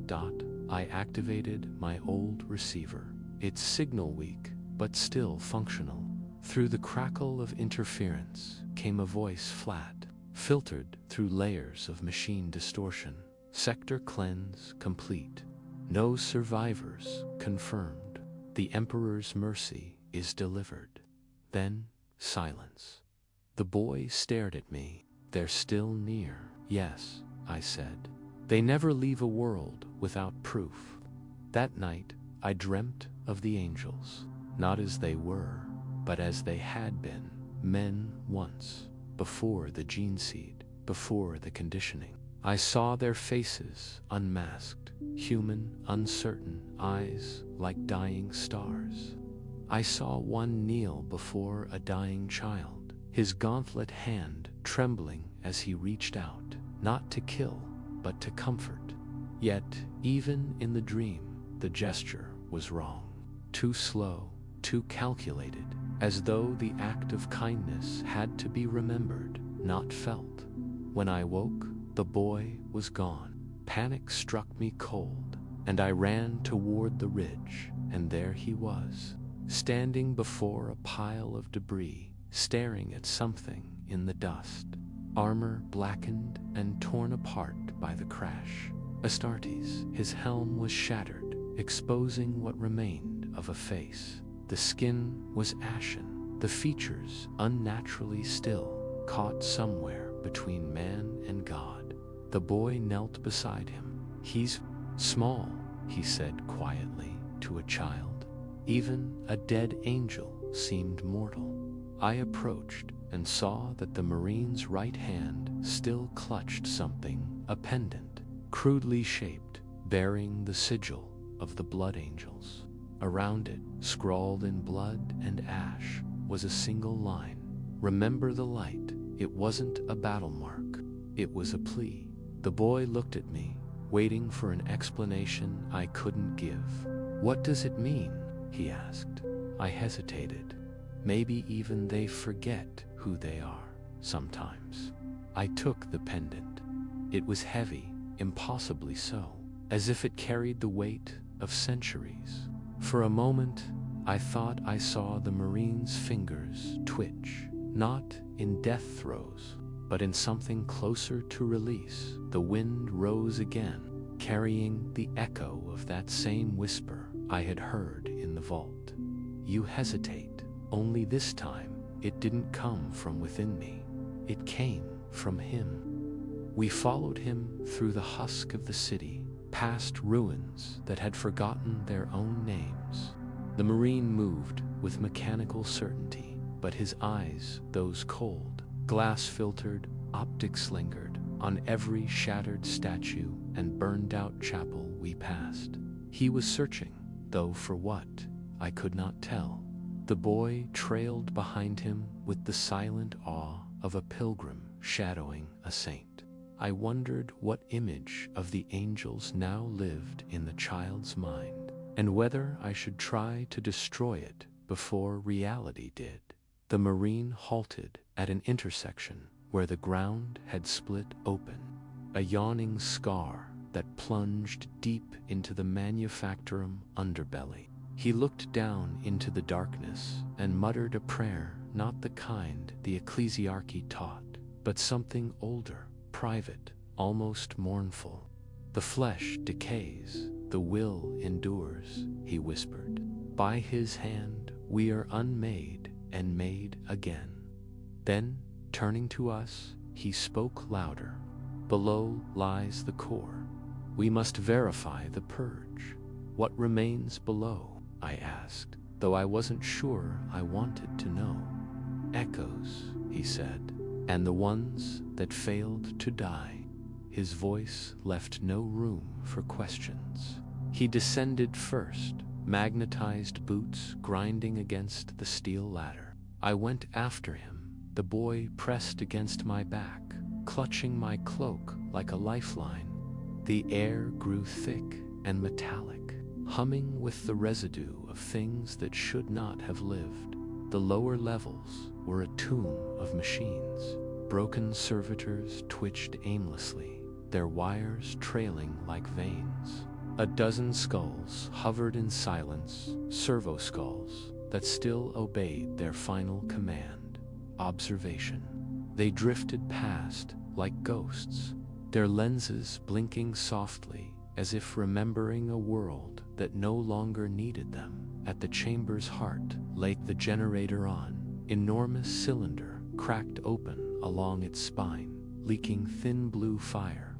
I activated my old receiver, its signal weak, but still functional. Through the crackle of interference came a voice flat, filtered through layers of machine distortion. Sector cleanse complete. No survivors confirmed. The Emperor's mercy is delivered. Then, silence. The boy stared at me. They're still near. Yes, I said. They never leave a world without proof. That night, I dreamt of the angels, not as they were, but as they had been, men once, before the gene seed, before the conditioning. I saw their faces unmasked, human, uncertain, eyes like dying stars. I saw one kneel before a dying child, his gauntlet hand trembling as he reached out, not to kill, but to comfort. Yet, even in the dream, the gesture was wrong, too slow, too calculated, as though the act of kindness had to be remembered, not felt. When I woke, the boy was gone. Panic struck me cold, and I ran toward the ridge, and there he was, standing before a pile of debris, staring at something in the dust. Armor blackened and torn apart by the crash. Astartes, his helm was shattered, exposing what remained of a face. The skin was ashen, the features unnaturally still, caught somewhere between man and God. The boy knelt beside him. "He's small," he said quietly to a child. Even a dead angel seemed mortal. I approached and saw that the Marine's right hand still clutched something, a pendant, crudely shaped, bearing the sigil of the Blood Angels. Around it, scrawled in blood and ash, was a single line. "Remember the light." It wasn't a battle mark. It was a plea. The boy looked at me, waiting for an explanation I couldn't give. "What does it mean?" he asked. I hesitated. Maybe even they forget who they are, sometimes. I took the pendant. It was heavy, impossibly so, as if it carried the weight of centuries. For a moment, I thought I saw the Marine's fingers twitch, not in death throes, but in something closer to release. The wind rose again, carrying the echo of that same whisper I had heard in the vault. "You hesitate." Only this time, it didn't come from within me. It came from him. We followed him through the husk of the city, past ruins that had forgotten their own names. The Marine moved with mechanical certainty, but his eyes, those cold, glass-filtered, optics lingered on every shattered statue and burned-out chapel we passed. He was searching, though for what, I could not tell. The boy trailed behind him with the silent awe of a pilgrim shadowing a saint. I wondered what image of the angels now lived in the child's mind, and whether I should try to destroy it before reality did. The Marine halted at an intersection where the ground had split open, a yawning scar that plunged deep into the manufactorum underbelly. He looked down into the darkness and muttered a prayer, not the kind the ecclesiarchy taught, but something older, private, almost mournful. "The flesh decays, the will endures," he whispered. "By his hand we are unmade and made again." Then, turning to us, he spoke louder. "Below lies the core. We must verify the purge." "What remains below?" I asked, though I wasn't sure I wanted to know. "Echoes," he said, "and the ones that failed to die." His voice left no room for questions. He descended first, magnetized boots grinding against the steel ladder. I went after him. The boy pressed against my back, clutching my cloak like a lifeline. The air grew thick and metallic, humming with the residue of things that should not have lived. The lower levels were a tomb of machines. Broken servitors twitched aimlessly, their wires trailing like veins. A dozen skulls hovered in silence, servo skulls that still obeyed their final command: observation. They drifted past like ghosts, their lenses blinking softly as if remembering a world that no longer needed them. At the chamber's heart lay the generator on, enormous cylinder cracked open along its spine, leaking thin blue fire.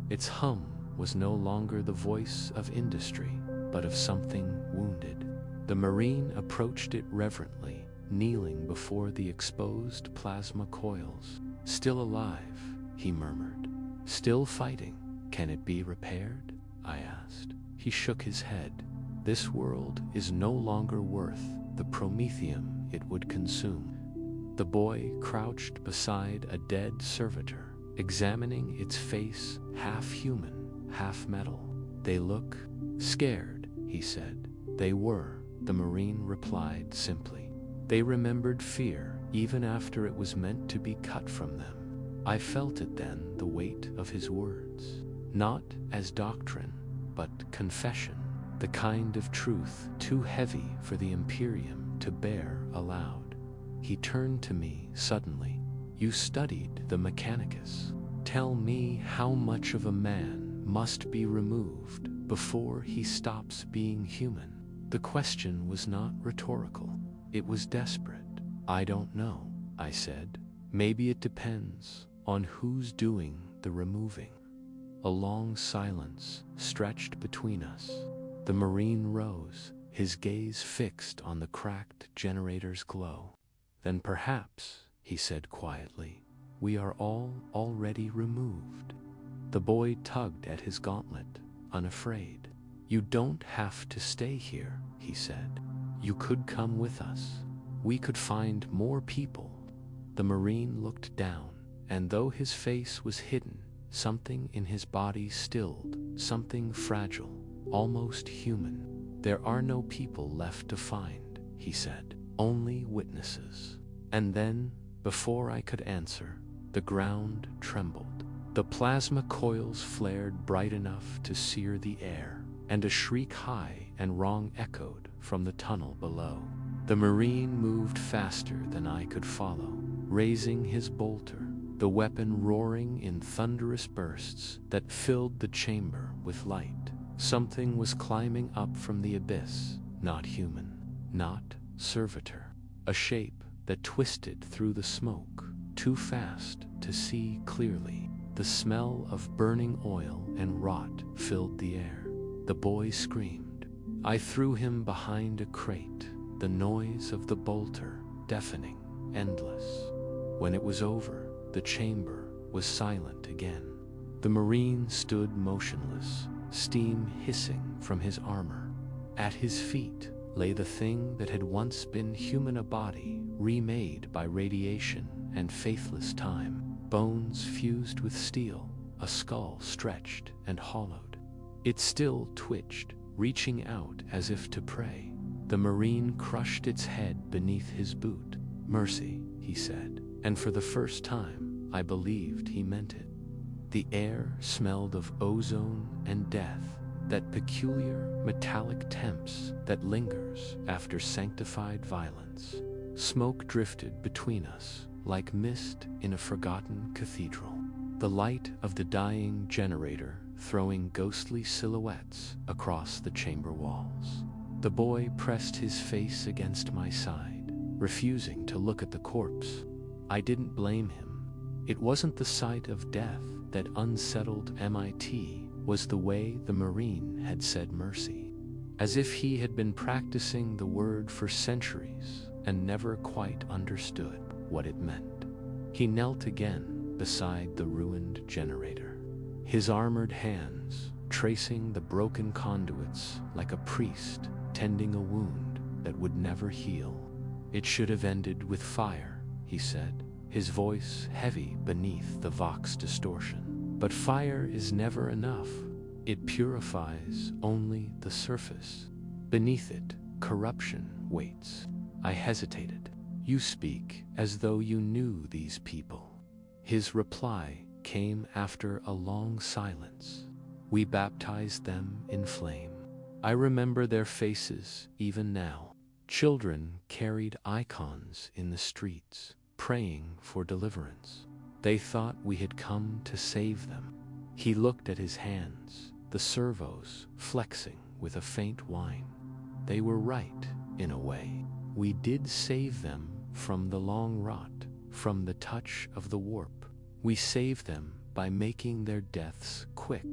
Its hum was no longer the voice of industry, but of something wounded. The Marine approached it reverently, kneeling before the exposed plasma coils. "Still alive," he murmured. "Still fighting. Can it be repaired?" I asked. He shook his head. "This world is no longer worth the promethium it would consume." The boy crouched beside a dead servitor, examining its face, half human, half metal. "They look scared," he said. "They were," the Marine replied simply. "They remembered fear even after it was meant to be cut from them." I felt it then, the weight of his words. Not as doctrine, but confession, the kind of truth too heavy for the Imperium to bear aloud. He turned to me suddenly. "You studied the mechanicus. Tell me how much of a man must be removed before he stops being human." The question was not rhetorical. It was desperate. "I don't know," I said. "Maybe it depends on who's doing the removing." A long silence stretched between us. The Marine rose, his gaze fixed on the cracked generator's glow. "Then perhaps," he said quietly, "we are all already removed." The boy tugged at his gauntlet, unafraid. "You don't have to stay here," he said. "You could come with us. We could find more people." The Marine looked down, and though his face was hidden, something in his body stilled, something fragile, almost human. "There are no people left to find," he said. "Only witnesses." And then, before I could answer, the ground trembled. The plasma coils flared bright enough to sear the air, and a shriek high and wrong echoed from the tunnel below. The Marine moved faster than I could follow, raising his bolter, the weapon roaring in thunderous bursts that filled the chamber with light. Something was climbing up from the abyss, not human, not servitor. A shape that twisted through the smoke, too fast to see clearly. The smell of burning oil and rot filled the air. The boy screamed. I threw him behind a crate, the noise of the bolter deafening, endless. When it was over, the chamber was silent again. The Marine stood motionless, steam hissing from his armor. At his feet lay the thing that had once been human, a body remade by radiation and faithless time. Bones fused with steel, a skull stretched and hollowed. It still twitched, reaching out as if to prey. The Marine crushed its head beneath his boot. "Mercy," he said, and for the first time I believed he meant it. The air smelled of ozone and death, that peculiar metallic temps that lingers after sanctified violence. Smoke drifted between us like mist in a forgotten cathedral. The light of the dying generator throwing ghostly silhouettes across the chamber walls. The boy pressed his face against my side, refusing to look at the corpse. I didn't blame him. It wasn't the sight of death that unsettled MIT, was the way the Marine had said mercy. As if he had been practicing the word for centuries and never quite understood what it meant. He knelt again beside the ruined generator, his armored hands tracing the broken conduits like a priest tending a wound that would never heal. "It should have ended with fire," he said, his voice heavy beneath the vox distortion. "But fire is never enough. It purifies only the surface. Beneath it, corruption waits." I hesitated. "You speak as though you knew these people." His reply came after a long silence. "We baptized them in flame. I remember their faces even now. Children carried icons in the streets, praying for deliverance. They thought we had come to save them." He looked at his hands, the servos flexing with a faint whine. "They were right," in a way. We did save them from the long rot, from the touch of the warp. We saved them by making their deaths quick.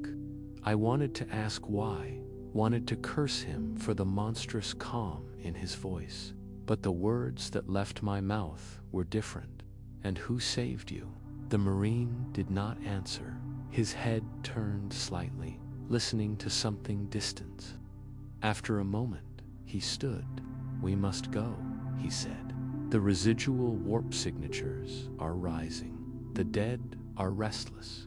I wanted to ask why, wanted to curse him for the monstrous calm in his voice. But the words that left my mouth were different. And who saved you? The Marine did not answer. His head turned slightly, listening to something distant. After a moment, he stood. We must go, he said. The residual warp signatures are rising. The dead are restless.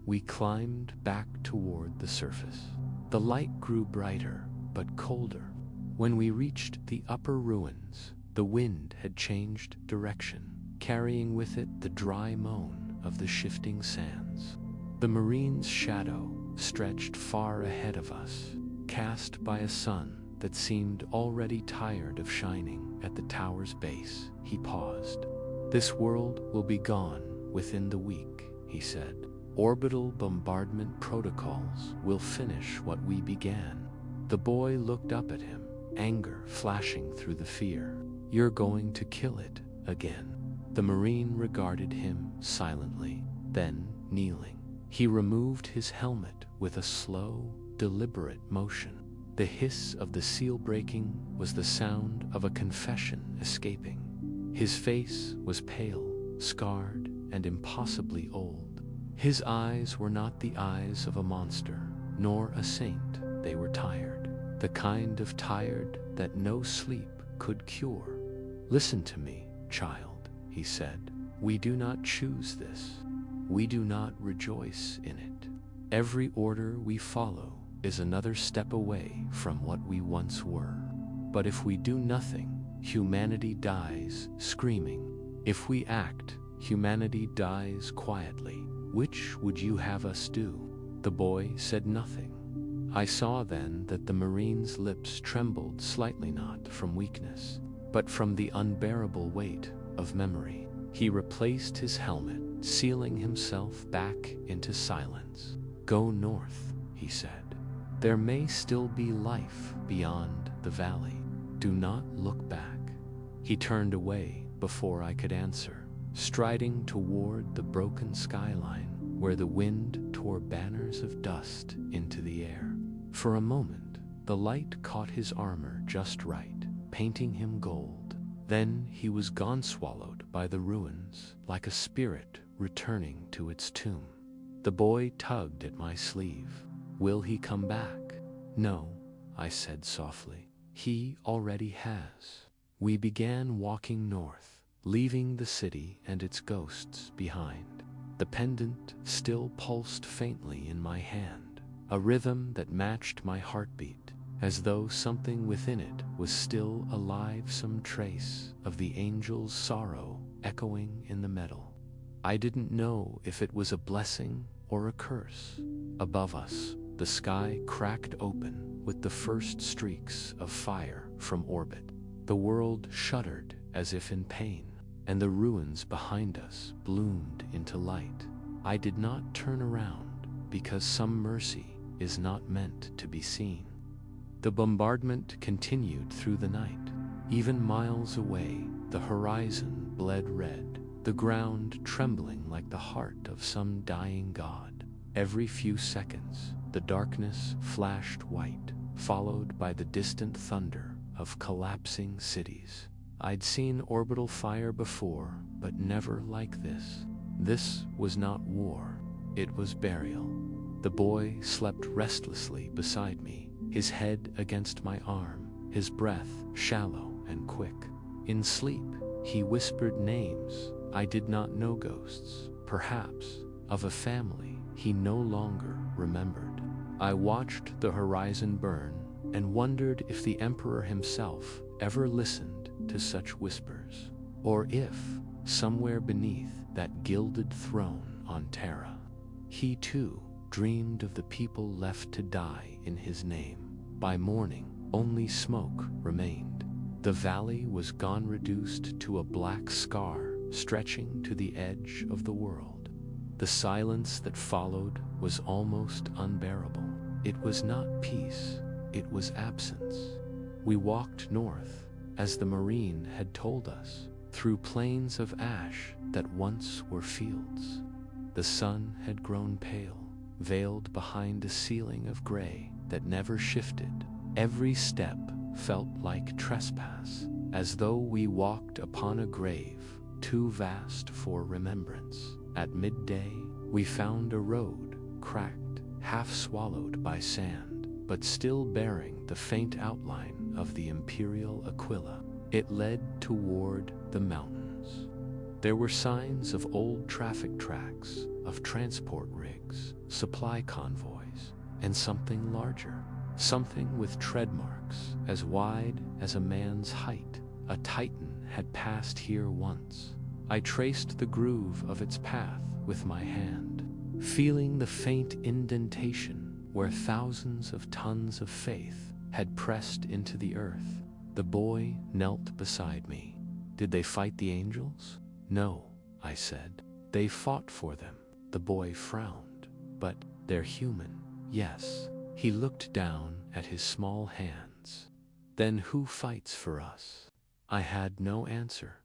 We climbed back toward the surface. The light grew brighter, but colder. When we reached the upper ruins, the wind had changed direction, carrying with it the dry moan of the shifting sands. The Marine's shadow stretched far ahead of us, cast by a sun that seemed already tired of shining at the tower's base. He paused. This world will be gone within the week, he said. Orbital bombardment protocols will finish what we began. The boy looked up at him, anger flashing through the fear. You're going to kill it again. The Marine regarded him silently, then kneeling. He removed his helmet with a slow, deliberate motion. The hiss of the seal breaking was the sound of a confession escaping. His face was pale, scarred, and impossibly old. His eyes were not the eyes of a monster, nor a saint. They were tired, the kind of tired that no sleep could cure. Listen to me, child, he said. We do not choose this. We do not rejoice in it. Every order we follow is another step away from what we once were. But if we do nothing, humanity dies screaming. If we act, humanity dies quietly. Which would you have us do? The boy said nothing. I saw then that the Marine's lips trembled slightly, not from weakness, but from the unbearable weight of memory. He replaced his helmet, sealing himself back into silence. Go north, he said. There may still be life beyond the valley. Do not look back. He turned away before I could answer, striding toward the broken skyline where the wind tore banners of dust into the air. For a moment, the light caught his armor just right, painting him gold. Then he was gone, swallowed by the ruins, like a spirit returning to its tomb. The boy tugged at my sleeve. Will he come back? No, I said softly. He already has. We began walking north, leaving the city and its ghosts behind. The pendant still pulsed faintly in my hand, a rhythm that matched my heartbeat, as though something within it was still alive, some trace of the angel's sorrow echoing in the metal. I didn't know if it was a blessing or a curse. Above us, the sky cracked open with the first streaks of fire from orbit. The world shuddered as if in pain, and the ruins behind us bloomed into light. I did not turn around, because some mercy is not meant to be seen. The bombardment continued through the night. Even miles away, the horizon bled red, the ground trembling like the heart of some dying god. Every few seconds, the darkness flashed white, followed by the distant thunder of collapsing cities. I'd seen orbital fire before, but never like this. This was not war, it was burial. The boy slept restlessly beside me, his head against my arm, his breath shallow and quick. In sleep, he whispered names. I did not know, ghosts, perhaps, of a family he no longer remembered. I watched the horizon burn and wondered if the Emperor himself ever listened to such whispers, or if, somewhere beneath that gilded throne on Terra, he too dreamed of the people left to die in his name. By morning, only smoke remained. The valley was gone, reduced to a black scar stretching to the edge of the world. The silence that followed was almost unbearable. It was not peace, it was absence. We walked north, as the Marine had told us, through plains of ash that once were fields. The sun had grown pale, veiled behind a ceiling of gray that never shifted. Every step felt like trespass, as though we walked upon a grave too vast for remembrance. At midday, we found a road, cracked, half swallowed by sand, but still bearing the faint outline of the Imperial Aquila. It led toward the mountains. There were signs of old traffic tracks, of transport rigs, supply convoys, and something larger, something with tread marks as wide as a man's height. A Titan had passed here once. I traced the groove of its path with my hand, feeling the faint indentation where thousands of tons of faith had pressed into the earth. The boy knelt beside me. Did they fight the angels? No, I said. They fought for them. The boy frowned. But they're human. Yes. He looked down at his small hands. Then who fights for us? I had no answer.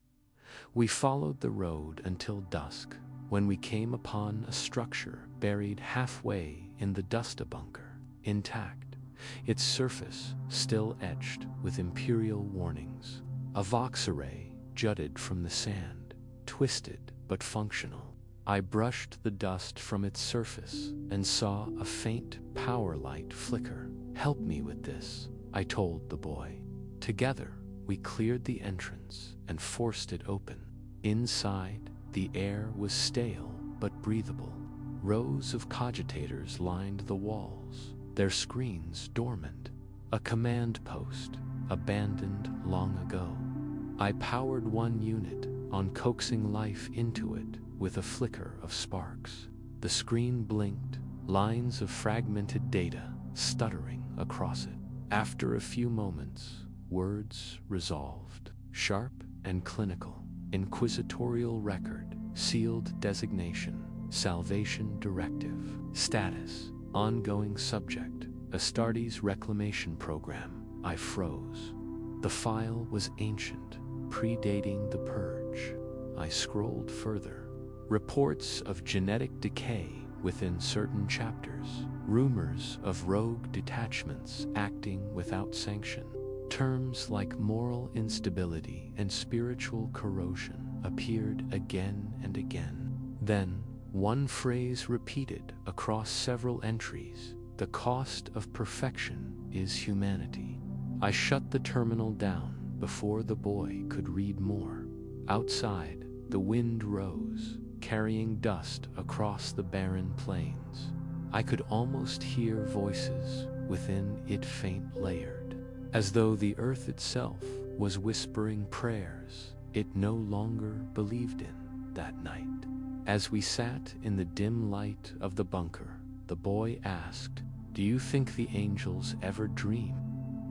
We followed the road until dusk, when we came upon a structure buried halfway in the dust bunker, intact, its surface still etched with imperial warnings. A vox array jutted from the sand, twisted but functional. I brushed the dust from its surface and saw a faint power light flicker. Help me with this, I told the boy. Together, we cleared the entrance and forced it open. Inside, the air was stale but breathable. Rows of cogitators lined the walls, their screens dormant. A command post, abandoned long ago. I powered one unit on coaxing life into it with a flicker of sparks. The screen blinked, lines of fragmented data stuttering across it. After a few moments, words resolved, sharp and clinical. Inquisitorial record, sealed designation, salvation directive, status, ongoing subject, Astartes reclamation program. I froze. The file was ancient, predating the purge. I scrolled further. Reports of genetic decay within certain chapters, rumors of rogue detachments acting without sanction. Terms like moral instability and spiritual corrosion appeared again and again. Then, one phrase repeated across several entries: the cost of perfection is humanity. I shut the terminal down before the boy could read more. Outside, the wind rose, carrying dust across the barren plains. I could almost hear voices within it, faint layered, as though the earth itself was whispering prayers it no longer believed in that night. As we sat in the dim light of the bunker, the boy asked, "Do you think the angels ever dream?"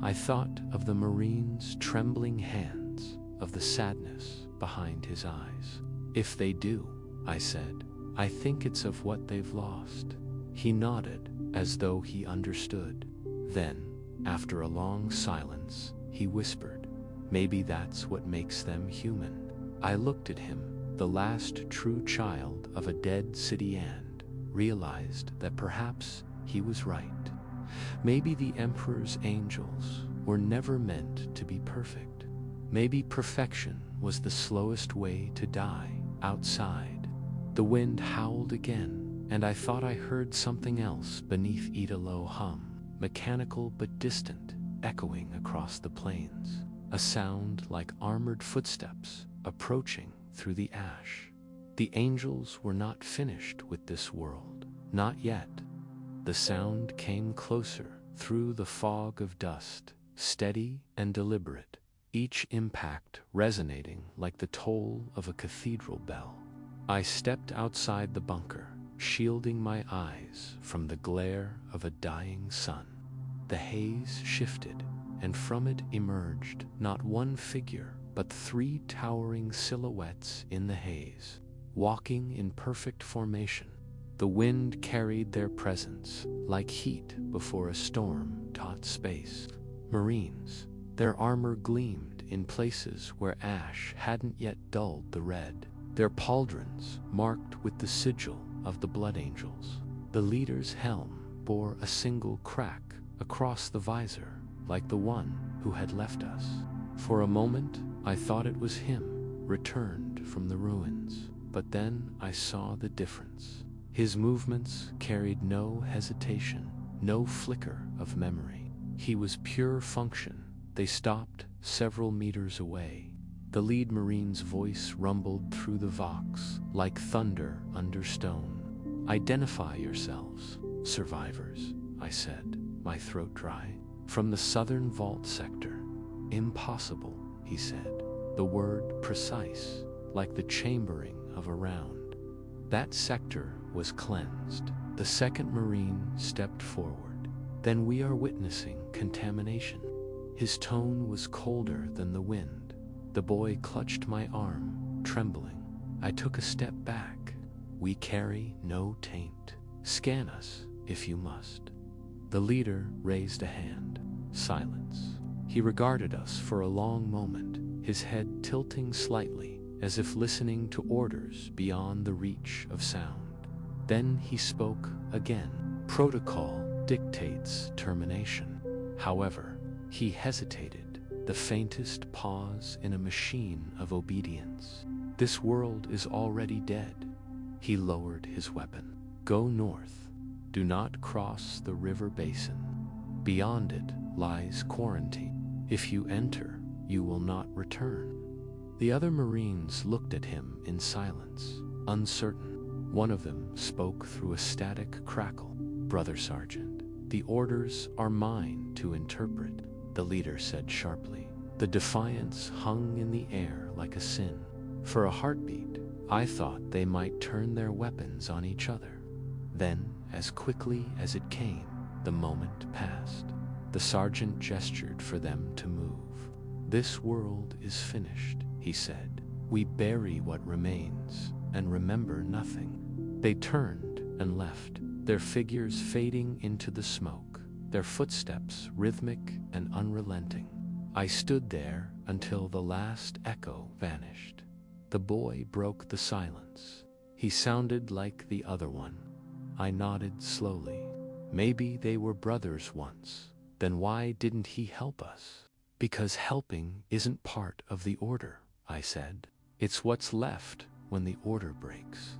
I thought of the Marine's trembling hands, of the sadness behind his eyes. "If they do," I said, "I think it's of what they've lost." He nodded, as though he understood. Then, after a long silence, he whispered, "Maybe that's what makes them human." I looked at him, the last true child of a dead city, and realized that perhaps he was right. Maybe the Emperor's angels were never meant to be perfect. Maybe perfection was the slowest way to die. Outside, the wind howled again, and I thought I heard something else beneath it, a low hum, mechanical but distant, echoing across the plains. A sound like armored footsteps approaching through the ash. The angels were not finished with this world. Not yet. The sound came closer through the fog of dust, steady and deliberate, each impact resonating like the toll of a cathedral bell. I stepped outside the bunker, shielding my eyes from the glare of a dying sun. The haze shifted, and from it emerged not one figure, but 3 towering silhouettes in the haze, walking in perfect formation. The wind carried their presence like heat before a storm taut space. Marines, their armor gleamed in places where ash hadn't yet dulled the red, their pauldrons marked with the sigil of the Blood Angels. The leader's helm bore a single crack across the visor, like the one who had left us. For a moment, I thought it was him, returned from the ruins, but then I saw the difference. His movements carried no hesitation, no flicker of memory. He was pure function. They stopped several meters away. The lead marine's voice rumbled through the vox like thunder under stone. "Identify yourselves, survivors," I said, my throat dry. "From the southern vault sector." "Impossible," he said, the word precise, like the chambering of a round. That sector was cleansed. The second marine stepped forward. "Then we are witnessing contamination." His tone was colder than the wind. The boy clutched my arm, trembling. I took a step back. "We carry no taint. Scan us if you must." The leader raised a hand. Silence. He regarded us for a long moment, his head tilting slightly, as if listening to orders beyond the reach of sound. Then he spoke again. "Protocol dictates termination. However," he hesitated, the faintest pause in a machine of obedience. "This world is already dead." He lowered his weapon. "Go north. Do not cross the river basin. Beyond it lies quarantine. If you enter, you will not return." The other Marines looked at him in silence, uncertain. One of them spoke through a static crackle. "Brother Sergeant, the orders are mine to interpret," the leader said sharply. The defiance hung in the air like a sin. For a heartbeat, I thought they might turn their weapons on each other. Then, as quickly as it came, the moment passed. The sergeant gestured for them to move. "This world is finished," he said. "We bury what remains and remember nothing." They turned and left, their figures fading into the smoke, their footsteps rhythmic and unrelenting. I stood there until the last echo vanished. The boy broke the silence. He sounded like the other one. I nodded slowly. Maybe they were brothers once. Then why didn't he help us? "Because helping isn't part of the order," I said. "It's what's left when the order breaks."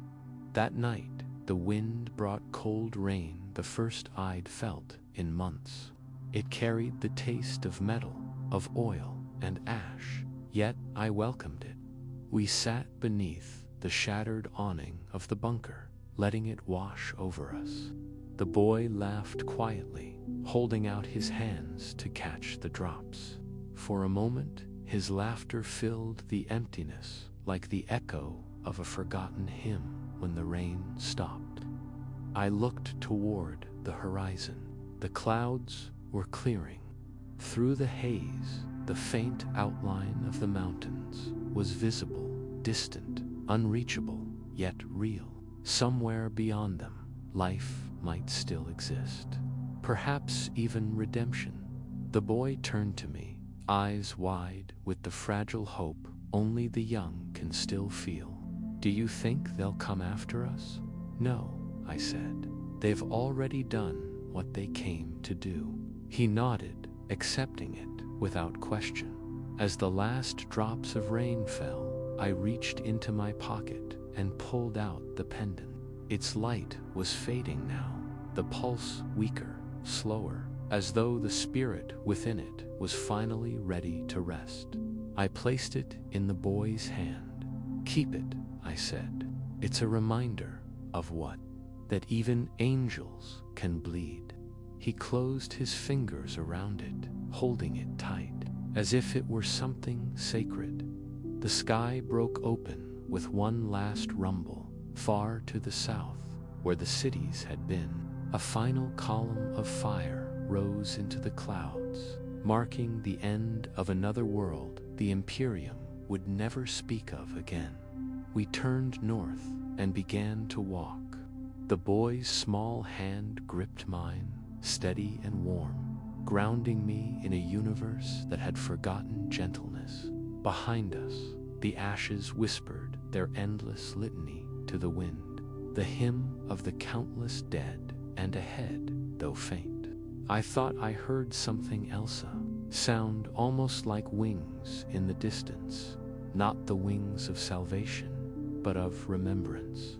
That night, the wind brought cold rain, the first I'd felt in months. It carried the taste of metal, of oil, and ash, yet I welcomed it. We sat beneath the shattered awning of the bunker, letting it wash over us. The boy laughed quietly, holding out his hands to catch the drops. For a moment, his laughter filled the emptiness like the echo of a forgotten hymn when the rain stopped. I looked toward the horizon. The clouds were clearing. Through the haze, the faint outline of the mountains was visible, distant, unreachable, yet real. Somewhere beyond them, life might still exist. Perhaps even redemption. The boy turned to me, eyes wide with the fragile hope only the young can still feel. "Do you think they'll come after us?" "No," I said. "They've already done what they came to do." He nodded, accepting it without question. As the last drops of rain fell, I reached into my pocket and pulled out the pendant. Its light was fading now, the pulse weaker, slower, as though the spirit within it was finally ready to rest. I placed it in the boy's hand. "Keep it," I said. "It's a reminder of what? That even angels can bleed." He closed his fingers around it, holding it tight, as if it were something sacred. The sky broke open with one last rumble, far to the south, where the cities had been. A final column of fire rose into the clouds, marking the end of another world the Imperium would never speak of again. We turned north and began to walk. The boy's small hand gripped mine, steady and warm. grounding me in a universe that had forgotten gentleness. Behind us, the ashes whispered their endless litany to the wind, the hymn of the countless dead, and ahead, though faint, I thought I heard something else, sound almost like wings in the distance, not the wings of salvation, but of remembrance.